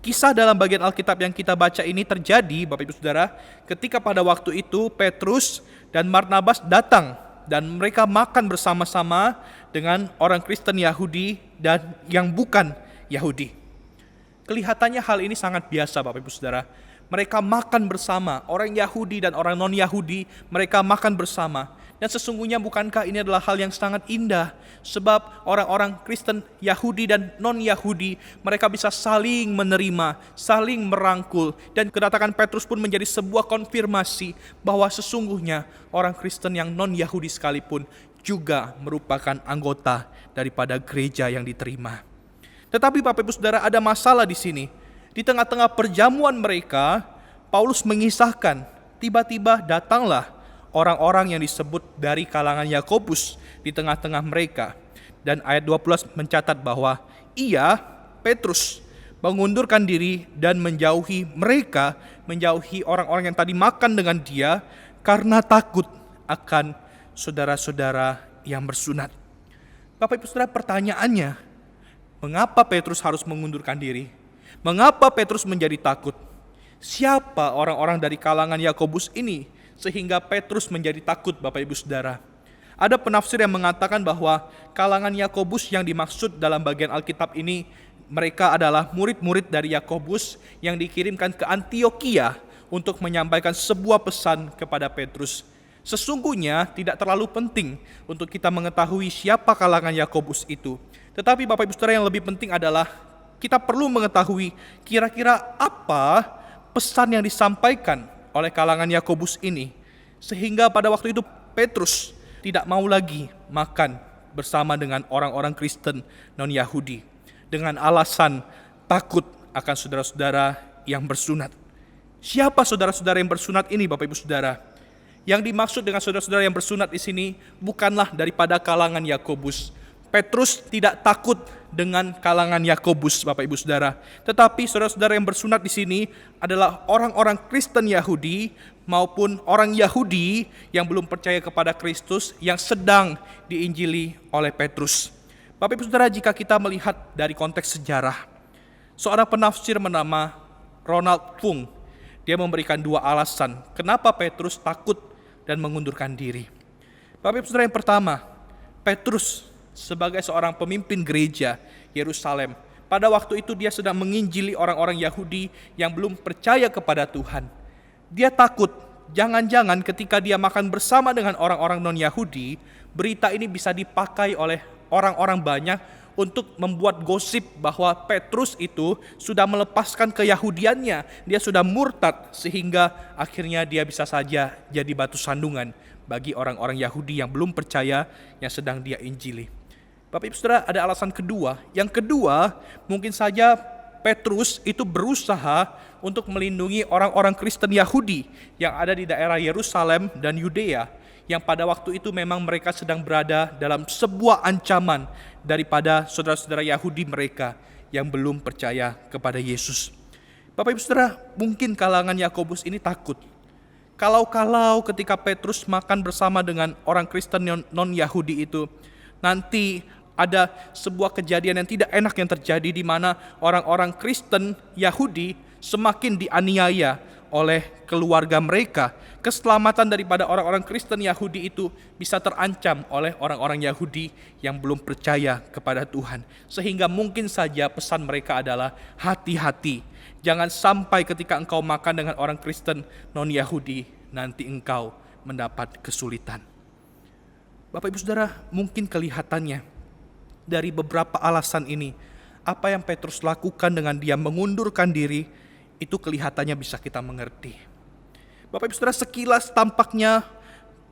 Kisah dalam bagian Alkitab yang kita baca ini terjadi, Bapak Ibu Saudara, ketika pada waktu itu Petrus dan Barnabas datang dan mereka makan bersama-sama dengan orang Kristen Yahudi dan yang bukan Yahudi. Kelihatannya hal ini sangat biasa, Bapak Ibu Saudara. Mereka makan bersama, orang Yahudi dan orang non-Yahudi, mereka makan bersama. Dan sesungguhnya bukankah ini adalah hal yang sangat indah? Sebab orang-orang Kristen Yahudi dan non-Yahudi, mereka bisa saling menerima, saling merangkul. Dan kedatangan Petrus pun menjadi sebuah konfirmasi bahwa sesungguhnya orang Kristen yang non-Yahudi sekalipun juga merupakan anggota daripada gereja yang diterima. Tetapi Bapak Ibu Saudara, ada masalah di sini. Di tengah-tengah perjamuan mereka, Paulus mengisahkan, tiba-tiba datanglah orang-orang yang disebut dari kalangan Yakobus di tengah-tengah mereka. Dan ayat 12 mencatat bahwa ia, Petrus, mengundurkan diri dan menjauhi mereka, menjauhi orang-orang yang tadi makan dengan dia, karena takut akan saudara-saudara yang bersunat. Bapak Ibu Saudara, pertanyaannya, mengapa Petrus harus mengundurkan diri? Mengapa Petrus menjadi takut? Siapa orang-orang dari kalangan Yakobus ini sehingga Petrus menjadi takut, Bapak Ibu Saudara? Ada penafsir yang mengatakan bahwa kalangan Yakobus yang dimaksud dalam bagian Alkitab ini, mereka adalah murid-murid dari Yakobus yang dikirimkan ke Antiokhia untuk menyampaikan sebuah pesan kepada Petrus. Sesungguhnya tidak terlalu penting untuk kita mengetahui siapa kalangan Yakobus itu. Tetapi Bapak Ibu Saudara, yang lebih penting adalah kita perlu mengetahui kira-kira apa pesan yang disampaikan oleh kalangan Yakobus ini, sehingga pada waktu itu Petrus tidak mau lagi makan bersama dengan orang-orang Kristen non-Yahudi dengan alasan takut akan saudara-saudara yang bersunat. Siapa saudara-saudara yang bersunat ini, Bapak Ibu Saudara? Yang dimaksud dengan saudara-saudara yang bersunat di sini bukanlah daripada kalangan Yakobus. Petrus tidak takut dengan kalangan Yakobus, Bapak Ibu Saudara. Tetapi saudara-saudara yang bersunat di sini adalah orang-orang Kristen Yahudi maupun orang Yahudi yang belum percaya kepada Kristus yang sedang diinjili oleh Petrus. Bapak Ibu Saudara, jika kita melihat dari konteks sejarah, seorang penafsir bernama Ronald Fung, dia memberikan dua alasan kenapa Petrus takut dan mengundurkan diri. Bapak Ibu Saudara, yang pertama, Petrus sebagai seorang pemimpin gereja Yerusalem, pada waktu itu dia sedang menginjili orang-orang Yahudi yang belum percaya kepada Tuhan. Dia takut, jangan-jangan ketika dia makan bersama dengan orang-orang non-Yahudi, berita ini bisa dipakai oleh orang-orang banyak untuk membuat gosip bahwa Petrus itu sudah melepaskan keyahudiannya, dia sudah murtad, sehingga akhirnya dia bisa saja jadi batu sandungan bagi orang-orang Yahudi yang belum percaya yang sedang dia injili. Bapak Ibu Saudara, ada alasan kedua. Yang kedua, mungkin saja Petrus itu berusaha untuk melindungi orang-orang Kristen Yahudi yang ada di daerah Yerusalem dan Yudea, yang pada waktu itu memang mereka sedang berada dalam sebuah ancaman daripada saudara-saudara Yahudi mereka yang belum percaya kepada Yesus. Bapak Ibu Saudara, mungkin kalangan Yakobus ini takut. Kalau ketika Petrus makan bersama dengan orang Kristen non-Yahudi itu, nanti ada sebuah kejadian yang tidak enak yang terjadi, di mana orang-orang Kristen Yahudi semakin dianiaya oleh keluarga mereka. Keselamatan daripada orang-orang Kristen Yahudi itu bisa terancam oleh orang-orang Yahudi yang belum percaya kepada Tuhan. Sehingga mungkin saja pesan mereka adalah hati-hati. Jangan sampai ketika engkau makan dengan orang Kristen non-Yahudi, nanti engkau mendapat kesulitan. Bapak Ibu Saudara, mungkin kelihatannya dari beberapa alasan ini, apa yang Petrus lakukan dengan dia mengundurkan diri, itu kelihatannya bisa kita mengerti. Bapak Ibu Saudara, sekilas tampaknya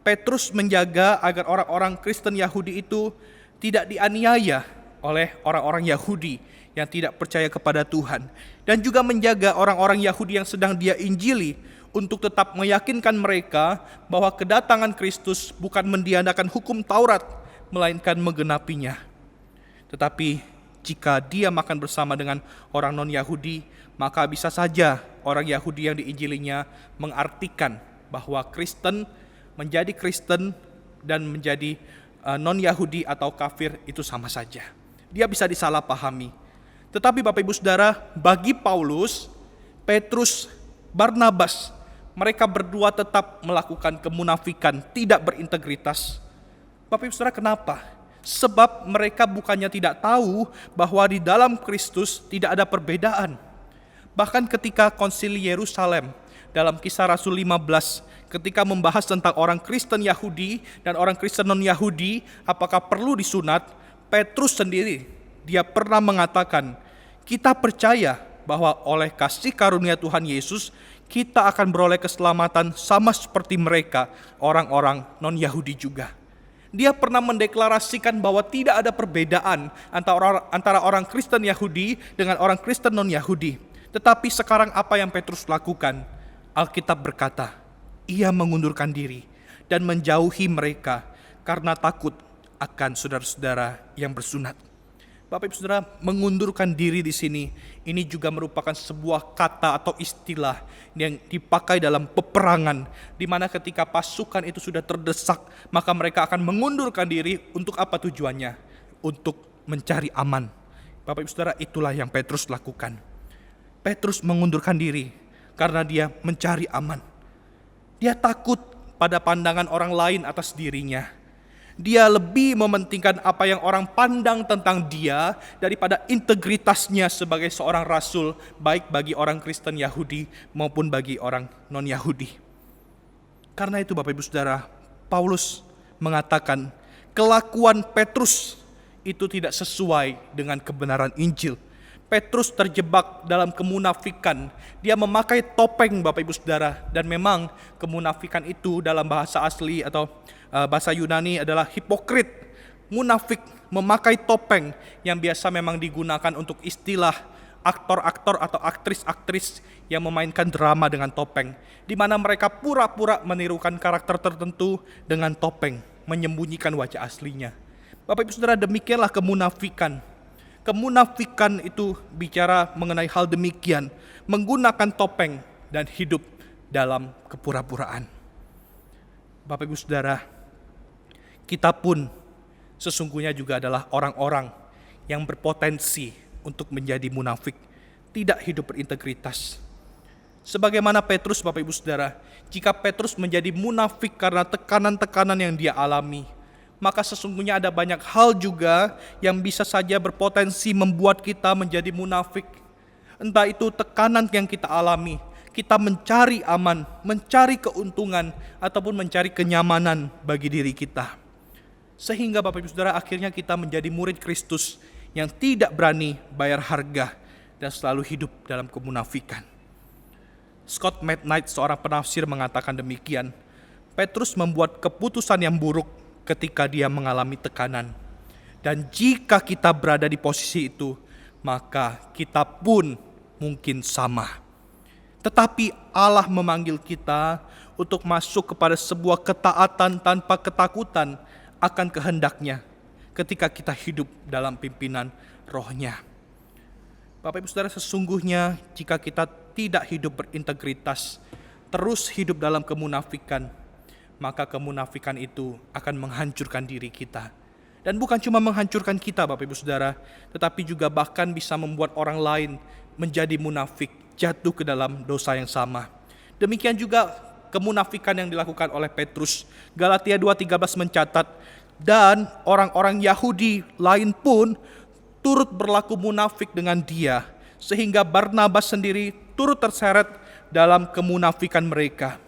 Petrus menjaga agar orang-orang Kristen Yahudi itu tidak dianiaya oleh orang-orang Yahudi yang tidak percaya kepada Tuhan, dan juga menjaga orang-orang Yahudi yang sedang dia injili untuk tetap meyakinkan mereka bahwa kedatangan Kristus bukan mendiadakan hukum Taurat, melainkan menggenapinya. Tetapi jika dia makan bersama dengan orang non-Yahudi, maka bisa saja orang Yahudi yang diinjilinya mengartikan bahwa Kristen menjadi Kristen dan menjadi non-Yahudi atau kafir itu sama saja. Dia bisa disalahpahami. Tetapi Bapak Ibu Saudara, bagi Paulus, Petrus, Barnabas, mereka berdua tetap melakukan kemunafikan, tidak berintegritas. Bapak Ibu Saudara, kenapa? Sebab mereka bukannya tidak tahu bahwa di dalam Kristus tidak ada perbedaan. Bahkan ketika konsili Yerusalem, dalam Kisah Rasul 15 ketika membahas tentang orang Kristen Yahudi dan orang Kristen non-Yahudi apakah perlu disunat. Petrus sendiri dia pernah mengatakan, kita percaya bahwa oleh kasih karunia Tuhan Yesus kita akan beroleh keselamatan sama seperti mereka, orang-orang non-Yahudi juga. Dia pernah mendeklarasikan bahwa tidak ada perbedaan antara orang Kristen Yahudi dengan orang Kristen non-Yahudi. Tetapi sekarang apa yang Petrus lakukan? Alkitab berkata, ia mengundurkan diri dan menjauhi mereka karena takut akan saudara-saudara yang bersunat. Bapak Ibu Saudara, mengundurkan diri di sini ini juga merupakan sebuah kata atau istilah yang dipakai dalam peperangan, di mana ketika pasukan itu sudah terdesak, maka mereka akan mengundurkan diri. Untuk apa tujuannya? Untuk mencari aman. Bapak Ibu Saudara, itulah yang Petrus lakukan. Petrus mengundurkan diri karena dia mencari aman. Dia takut pada pandangan orang lain atas dirinya. Dia lebih mementingkan apa yang orang pandang tentang dia daripada integritasnya sebagai seorang rasul, baik bagi orang Kristen Yahudi maupun bagi orang non-Yahudi. Karena itu Bapak Ibu Saudara, Paulus mengatakan kelakuan Petrus itu tidak sesuai dengan kebenaran Injil. Petrus terjebak dalam kemunafikan. Dia memakai topeng Bapak Ibu Saudara, dan memang kemunafikan itu dalam bahasa asli atau bahasa Yunani adalah hipokrit, munafik, memakai topeng yang biasa memang digunakan untuk istilah aktor-aktor atau aktris-aktris yang memainkan drama dengan topeng, di mana mereka pura-pura menirukan karakter tertentu dengan topeng, menyembunyikan wajah aslinya. Bapak Ibu Saudara, demikianlah kemunafikan. Kemunafikan itu bicara mengenai hal demikian, menggunakan topeng dan hidup dalam kepura-puraan. Bapak Ibu Saudara, kita pun sesungguhnya juga adalah orang-orang yang berpotensi untuk menjadi munafik, tidak hidup berintegritas. Sebagaimana Petrus, Bapak Ibu Saudara, jika Petrus menjadi munafik karena tekanan-tekanan yang dia alami, maka sesungguhnya ada banyak hal juga yang bisa saja berpotensi membuat kita menjadi munafik. Entah itu tekanan yang kita alami, kita mencari aman, mencari keuntungan, ataupun mencari kenyamanan bagi diri kita. Sehingga Bapak Ibu Saudara, akhirnya kita menjadi murid Kristus yang tidak berani bayar harga dan selalu hidup dalam kemunafikan. Scott McKnight, seorang penafsir, mengatakan demikian. Petrus membuat keputusan yang buruk ketika dia mengalami tekanan. Dan jika kita berada di posisi itu, maka kita pun mungkin sama. Tetapi Allah memanggil kita untuk masuk kepada sebuah ketaatan tanpa ketakutan akan kehendaknya ketika kita hidup dalam pimpinan Roh-Nya. Bapak Ibu Saudara, sesungguhnya jika kita tidak hidup berintegritas, terus hidup dalam kemunafikan, maka kemunafikan itu akan menghancurkan diri kita. Dan bukan cuma menghancurkan kita Bapak Ibu Saudara, tetapi juga bahkan bisa membuat orang lain menjadi munafik, jatuh ke dalam dosa yang sama. Demikian juga kemunafikan yang dilakukan oleh Petrus. Galatia 2:13 mencatat, dan orang-orang Yahudi lain pun turut berlaku munafik dengan dia, sehingga Barnabas sendiri turut terseret dalam kemunafikan mereka.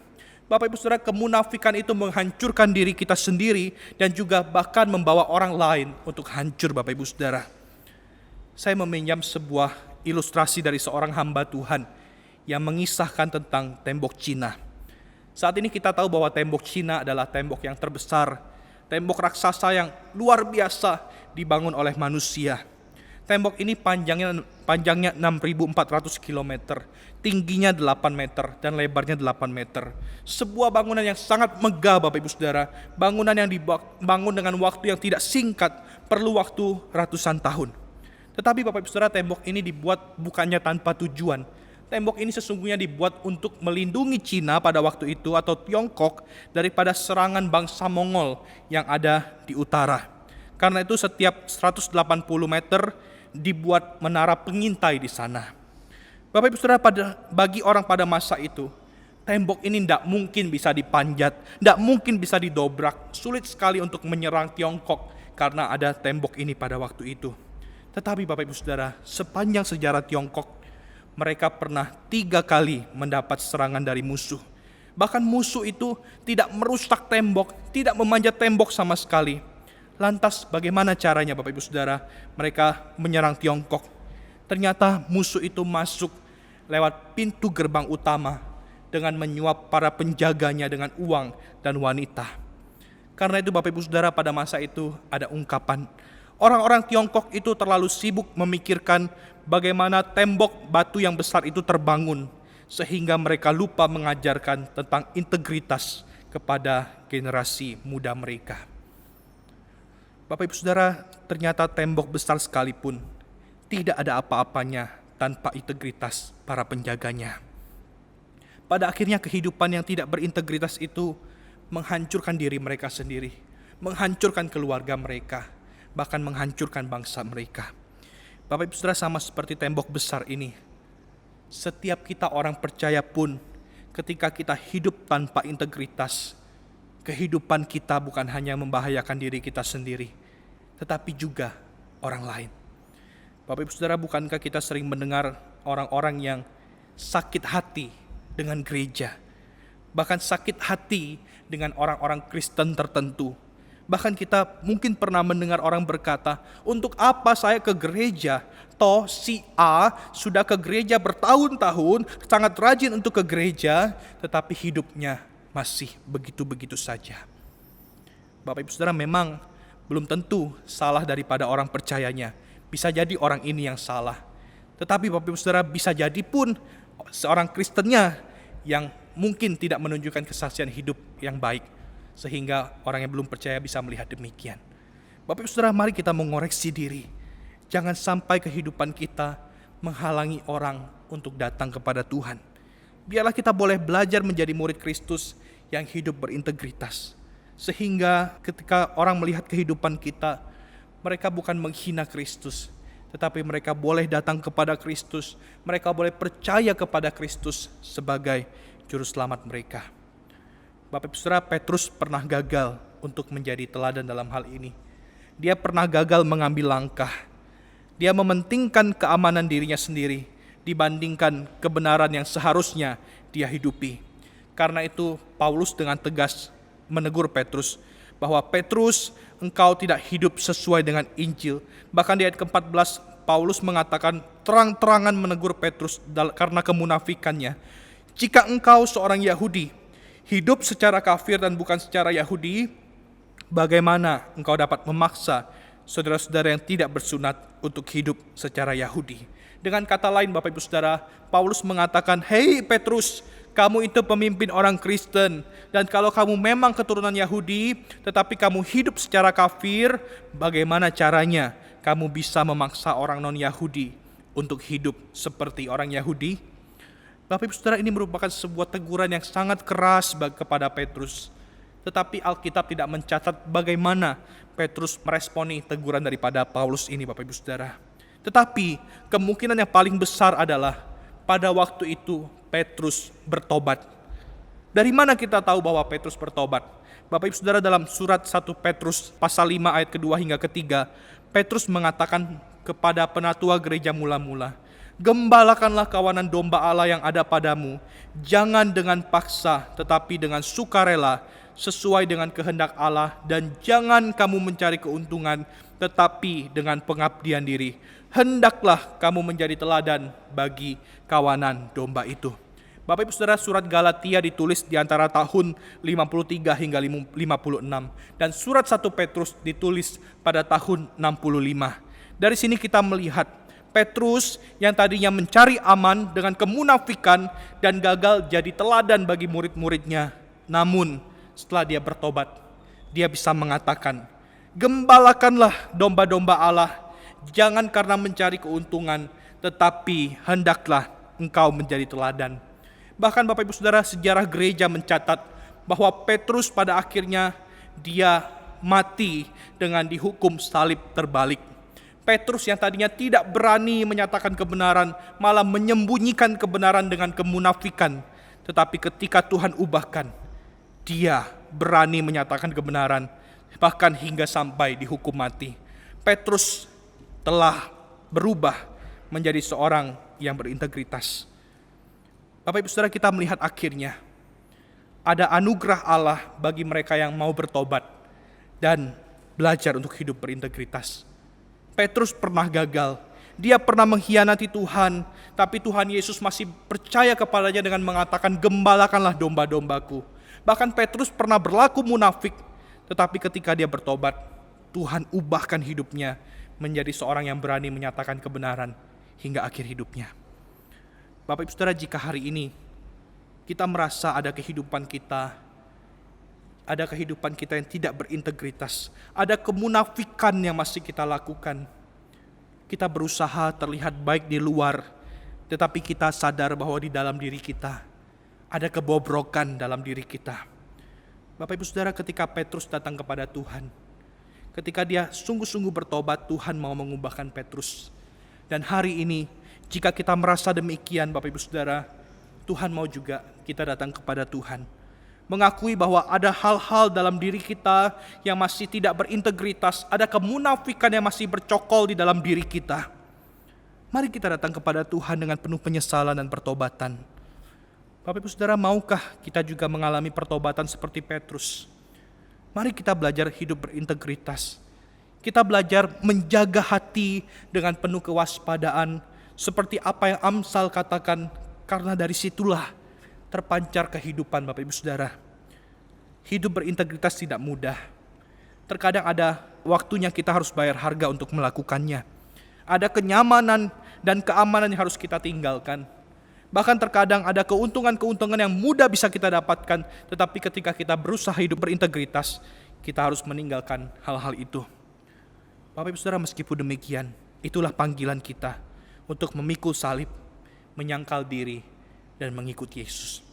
Bapak Ibu Saudara, kemunafikan itu menghancurkan diri kita sendiri dan juga bahkan membawa orang lain untuk hancur Bapak Ibu Saudara. Saya meminjam sebuah ilustrasi dari seorang hamba Tuhan yang mengisahkan tentang tembok Cina. Saat ini kita tahu bahwa tembok Cina adalah tembok yang terbesar, tembok raksasa yang luar biasa dibangun oleh manusia. Tembok ini panjangnya 6.400 km, tingginya 8 meter dan lebarnya 8 meter. Sebuah bangunan yang sangat megah Bapak Ibu Saudara, bangunan yang dibangun dengan waktu yang tidak singkat, perlu waktu ratusan tahun. Tetapi Bapak Ibu Saudara, tembok ini dibuat bukannya tanpa tujuan. Tembok ini sesungguhnya dibuat untuk melindungi Cina pada waktu itu atau Tiongkok daripada serangan bangsa Mongol yang ada di utara. Karena itu setiap 180 meter dibuat menara pengintai di sana. Bapak Ibu Saudara, bagi orang pada masa itu, tembok ini tidak mungkin bisa dipanjat, tidak mungkin bisa didobrak, sulit sekali untuk menyerang Tiongkok karena ada tembok ini pada waktu itu. Tetapi Bapak Ibu Saudara, sepanjang sejarah Tiongkok, mereka pernah 3 kali mendapat serangan dari musuh. Bahkan musuh itu tidak merusak tembok, tidak memanjat tembok sama sekali. Lantas bagaimana caranya Bapak Ibu Saudara? Mereka menyerang Tiongkok. Ternyata musuh itu masuk lewat pintu gerbang utama dengan menyuap para penjaganya dengan uang dan wanita. Karena itu Bapak Ibu Saudara, pada masa itu ada ungkapan, orang-orang Tiongkok itu terlalu sibuk memikirkan bagaimana tembok batu yang besar itu terbangun, sehingga mereka lupa mengajarkan tentang integritas kepada generasi muda mereka. Bapak Ibu Saudara, ternyata tembok besar sekalipun tidak ada apa-apanya tanpa integritas para penjaganya. Pada akhirnya kehidupan yang tidak berintegritas itu menghancurkan diri mereka sendiri, menghancurkan keluarga mereka, bahkan menghancurkan bangsa mereka. Bapak Ibu Saudara, sama seperti tembok besar ini, setiap kita orang percaya pun, ketika kita hidup tanpa integritas, kehidupan kita bukan hanya membahayakan diri kita sendiri, tetapi juga orang lain. Bapak Ibu Saudara, bukankah kita sering mendengar orang-orang yang sakit hati dengan gereja, bahkan sakit hati dengan orang-orang Kristen tertentu. Bahkan kita mungkin pernah mendengar orang berkata, untuk apa saya ke gereja? Toh si A sudah ke gereja bertahun-tahun, sangat rajin untuk ke gereja, tetapi hidupnya masih begitu-begitu saja. Bapak Ibu Saudara, memang belum tentu salah daripada orang percayanya. Bisa jadi orang ini yang salah. Tetapi Bapak Ibu Saudara, bisa jadi pun seorang Kristennya yang mungkin tidak menunjukkan kesaksian hidup yang baik, sehingga orang yang belum percaya bisa melihat demikian. Bapak Ibu Saudara, mari kita mengoreksi diri. Jangan sampai kehidupan kita menghalangi orang untuk datang kepada Tuhan. Biarlah kita boleh belajar menjadi murid Kristus yang hidup berintegritas. Sehingga ketika orang melihat kehidupan kita, mereka bukan menghina Kristus, tetapi mereka boleh datang kepada Kristus. Mereka boleh percaya kepada Kristus sebagai juru selamat mereka. Bapak Ibu Saudara, Petrus pernah gagal untuk menjadi teladan dalam hal ini. Dia pernah gagal mengambil langkah. Dia mementingkan keamanan dirinya sendiri dibandingkan kebenaran yang seharusnya dia hidupi. Karena itu Paulus dengan tegas menegur Petrus bahwa Petrus, engkau tidak hidup sesuai dengan Injil. Bahkan di ayat ke-14 Paulus mengatakan, terang-terangan menegur Petrus karena kemunafikannya. Jika engkau seorang Yahudi, hidup secara kafir dan bukan secara Yahudi, bagaimana engkau dapat memaksa saudara-saudara yang tidak bersunat untuk hidup secara Yahudi? Dengan kata lain Bapak Ibu Saudara, Paulus mengatakan, hei Petrus, kamu itu pemimpin orang Kristen, dan kalau kamu memang keturunan Yahudi, tetapi kamu hidup secara kafir, bagaimana caranya kamu bisa memaksa orang non-Yahudi untuk hidup seperti orang Yahudi? Bapak Ibu Saudara, ini merupakan sebuah teguran yang sangat keras kepada Petrus. Tetapi Alkitab tidak mencatat bagaimana Petrus meresponi teguran daripada Paulus ini, Bapak Ibu Saudara. Tetapi kemungkinan yang paling besar adalah pada waktu itu Petrus bertobat. Dari mana kita tahu bahwa Petrus bertobat? Bapak Ibu Saudara, dalam surat 1 Petrus pasal 5 ayat kedua hingga ketiga, Petrus mengatakan kepada penatua gereja mula-mula, gembalakanlah kawanan domba Allah yang ada padamu, jangan dengan paksa tetapi dengan sukarela, sesuai dengan kehendak Allah, dan jangan kamu mencari keuntungan tetapi dengan pengabdian diri. Hendaklah kamu menjadi teladan bagi kawanan domba itu. Bapak Ibu Saudara, surat Galatia ditulis di antara tahun 53 hingga 56, dan surat 1 Petrus ditulis pada tahun 65. Dari sini kita melihat Petrus yang tadinya mencari aman dengan kemunafikan dan gagal jadi teladan bagi murid-muridnya. Namun setelah dia bertobat, dia bisa mengatakan, gembalakanlah domba-domba Allah, jangan karena mencari keuntungan, tetapi hendaklah engkau menjadi teladan. Bahkan Bapak Ibu Saudara, sejarah gereja mencatat bahwa Petrus pada akhirnya dia mati dengan dihukum salib terbalik. Petrus yang tadinya tidak berani menyatakan kebenaran, malah menyembunyikan kebenaran dengan kemunafikan. Tetapi ketika Tuhan ubahkan, dia berani menyatakan kebenaran, bahkan hingga sampai dihukum mati. Petrus telah berubah menjadi seorang yang berintegritas. Bapak Ibu Saudara, kita melihat akhirnya ada anugerah Allah bagi mereka yang mau bertobat dan belajar untuk hidup berintegritas. Petrus pernah gagal, dia pernah mengkhianati Tuhan, tapi Tuhan Yesus masih percaya kepadanya dengan mengatakan, "Gembalakanlah domba-dombaku." Bahkan Petrus pernah berlaku munafik, tetapi ketika dia bertobat, Tuhan ubahkan hidupnya menjadi seorang yang berani menyatakan kebenaran hingga akhir hidupnya. Bapak Ibu Saudara, jika hari ini kita merasa ada kehidupan kita yang tidak berintegritas, ada kemunafikan yang masih kita lakukan, kita berusaha terlihat baik di luar, tetapi kita sadar bahwa di dalam diri kita ada kebobrokan dalam diri kita. Bapak Ibu Saudara, ketika Petrus datang kepada Tuhan, ketika dia sungguh-sungguh bertobat, Tuhan mau mengubahkan Petrus. Dan hari ini, jika kita merasa demikian, Bapak Ibu Saudara, Tuhan mau juga kita datang kepada Tuhan, mengakui bahwa ada hal-hal dalam diri kita yang masih tidak berintegritas, ada kemunafikan yang masih bercokol di dalam diri kita. Mari kita datang kepada Tuhan dengan penuh penyesalan dan pertobatan. Bapak Ibu Saudara, maukah kita juga mengalami pertobatan seperti Petrus? Mari kita belajar hidup berintegritas. Kita belajar menjaga hati dengan penuh kewaspadaan, seperti apa yang Amsal katakan, karena dari situlah terpancar kehidupan. Bapak Ibu Saudara, hidup berintegritas tidak mudah. Terkadang ada waktunya kita harus bayar harga untuk melakukannya. Ada kenyamanan dan keamanan yang harus kita tinggalkan. Bahkan terkadang ada keuntungan-keuntungan yang mudah bisa kita dapatkan, tetapi ketika kita berusaha hidup berintegritas, kita harus meninggalkan hal-hal itu. Bapak Ibu Saudara, meskipun demikian, itulah panggilan kita untuk memikul salib, menyangkal diri, dan mengikuti Yesus.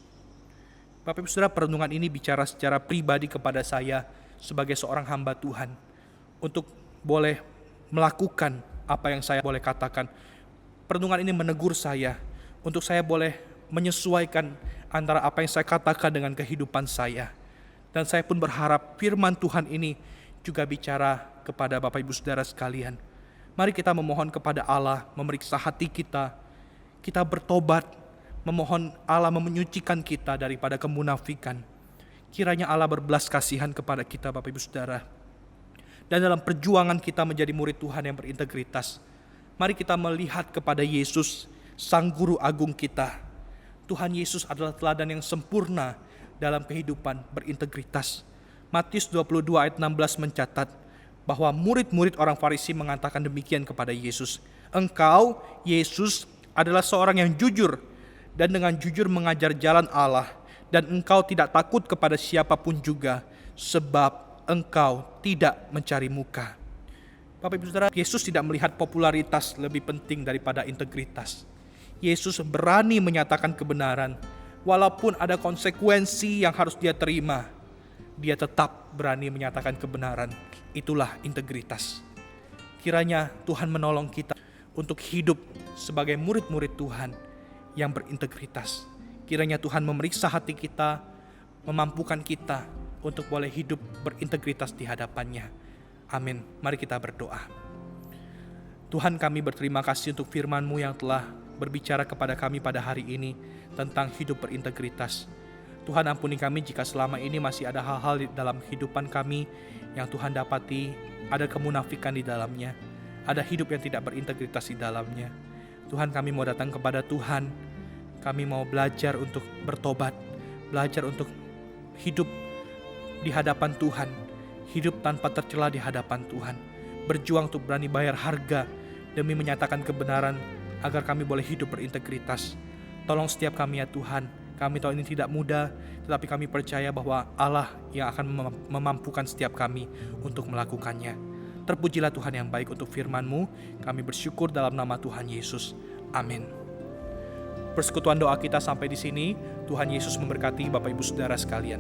Bapak Ibu Saudara, perenungan ini bicara secara pribadi kepada saya sebagai seorang hamba Tuhan, untuk boleh melakukan apa yang saya boleh katakan. Perenungan ini menegur saya, untuk saya boleh menyesuaikan antara apa yang saya katakan dengan kehidupan saya. Dan saya pun berharap firman Tuhan ini juga bicara kepada Bapak Ibu Saudara sekalian. Mari kita memohon kepada Allah memeriksa hati kita. Kita bertobat, memohon Allah menyucikan kita daripada kemunafikan. Kiranya Allah berbelas kasihan kepada kita, Bapak Ibu Saudara. Dan dalam perjuangan kita menjadi murid Tuhan yang berintegritas, mari kita melihat kepada Yesus, Sang Guru Agung kita. Tuhan Yesus adalah teladan yang sempurna dalam kehidupan berintegritas. Matius 22 ayat 16 mencatat bahwa murid-murid orang Farisi mengatakan demikian kepada Yesus, "Engkau, Yesus, adalah seorang yang jujur dan dengan jujur mengajar jalan Allah, dan engkau tidak takut kepada siapapun juga, sebab engkau tidak mencari muka." Bapak Ibu Saudara, Yesus tidak melihat popularitas lebih penting daripada integritas. Yesus berani menyatakan kebenaran, walaupun ada konsekuensi yang harus dia terima, dia tetap berani menyatakan kebenaran. Itulah integritas. Kiranya Tuhan menolong kita untuk hidup sebagai murid-murid Tuhan yang berintegritas. Kiranya Tuhan memeriksa hati kita, memampukan kita untuk boleh hidup berintegritas di hadapannya. Amin. Mari kita berdoa. Tuhan, kami berterima kasih untuk firman-Mu yang telah berbicara kepada kami pada hari ini tentang hidup berintegritas. Tuhan, ampuni kami jika selama ini masih ada hal-hal di dalam kehidupan kami yang Tuhan dapati ada kemunafikan di dalamnya, ada hidup yang tidak berintegritas di dalamnya. Tuhan, kami mau datang kepada Tuhan, kami mau belajar untuk bertobat, belajar untuk hidup di hadapan Tuhan, hidup tanpa tercela di hadapan Tuhan, berjuang untuk berani bayar harga demi menyatakan kebenaran agar kami boleh hidup berintegritas. Tolong setiap kami ya Tuhan. Kami tahu ini tidak mudah, tetapi kami percaya bahwa Allah yang akan memampukan setiap kami untuk melakukannya. Terpujilah Tuhan yang baik untuk firman-Mu. Kami bersyukur dalam nama Tuhan Yesus. Amin. Persekutuan doa kita sampai di sini. Tuhan Yesus memberkati Bapak Ibu Saudara sekalian.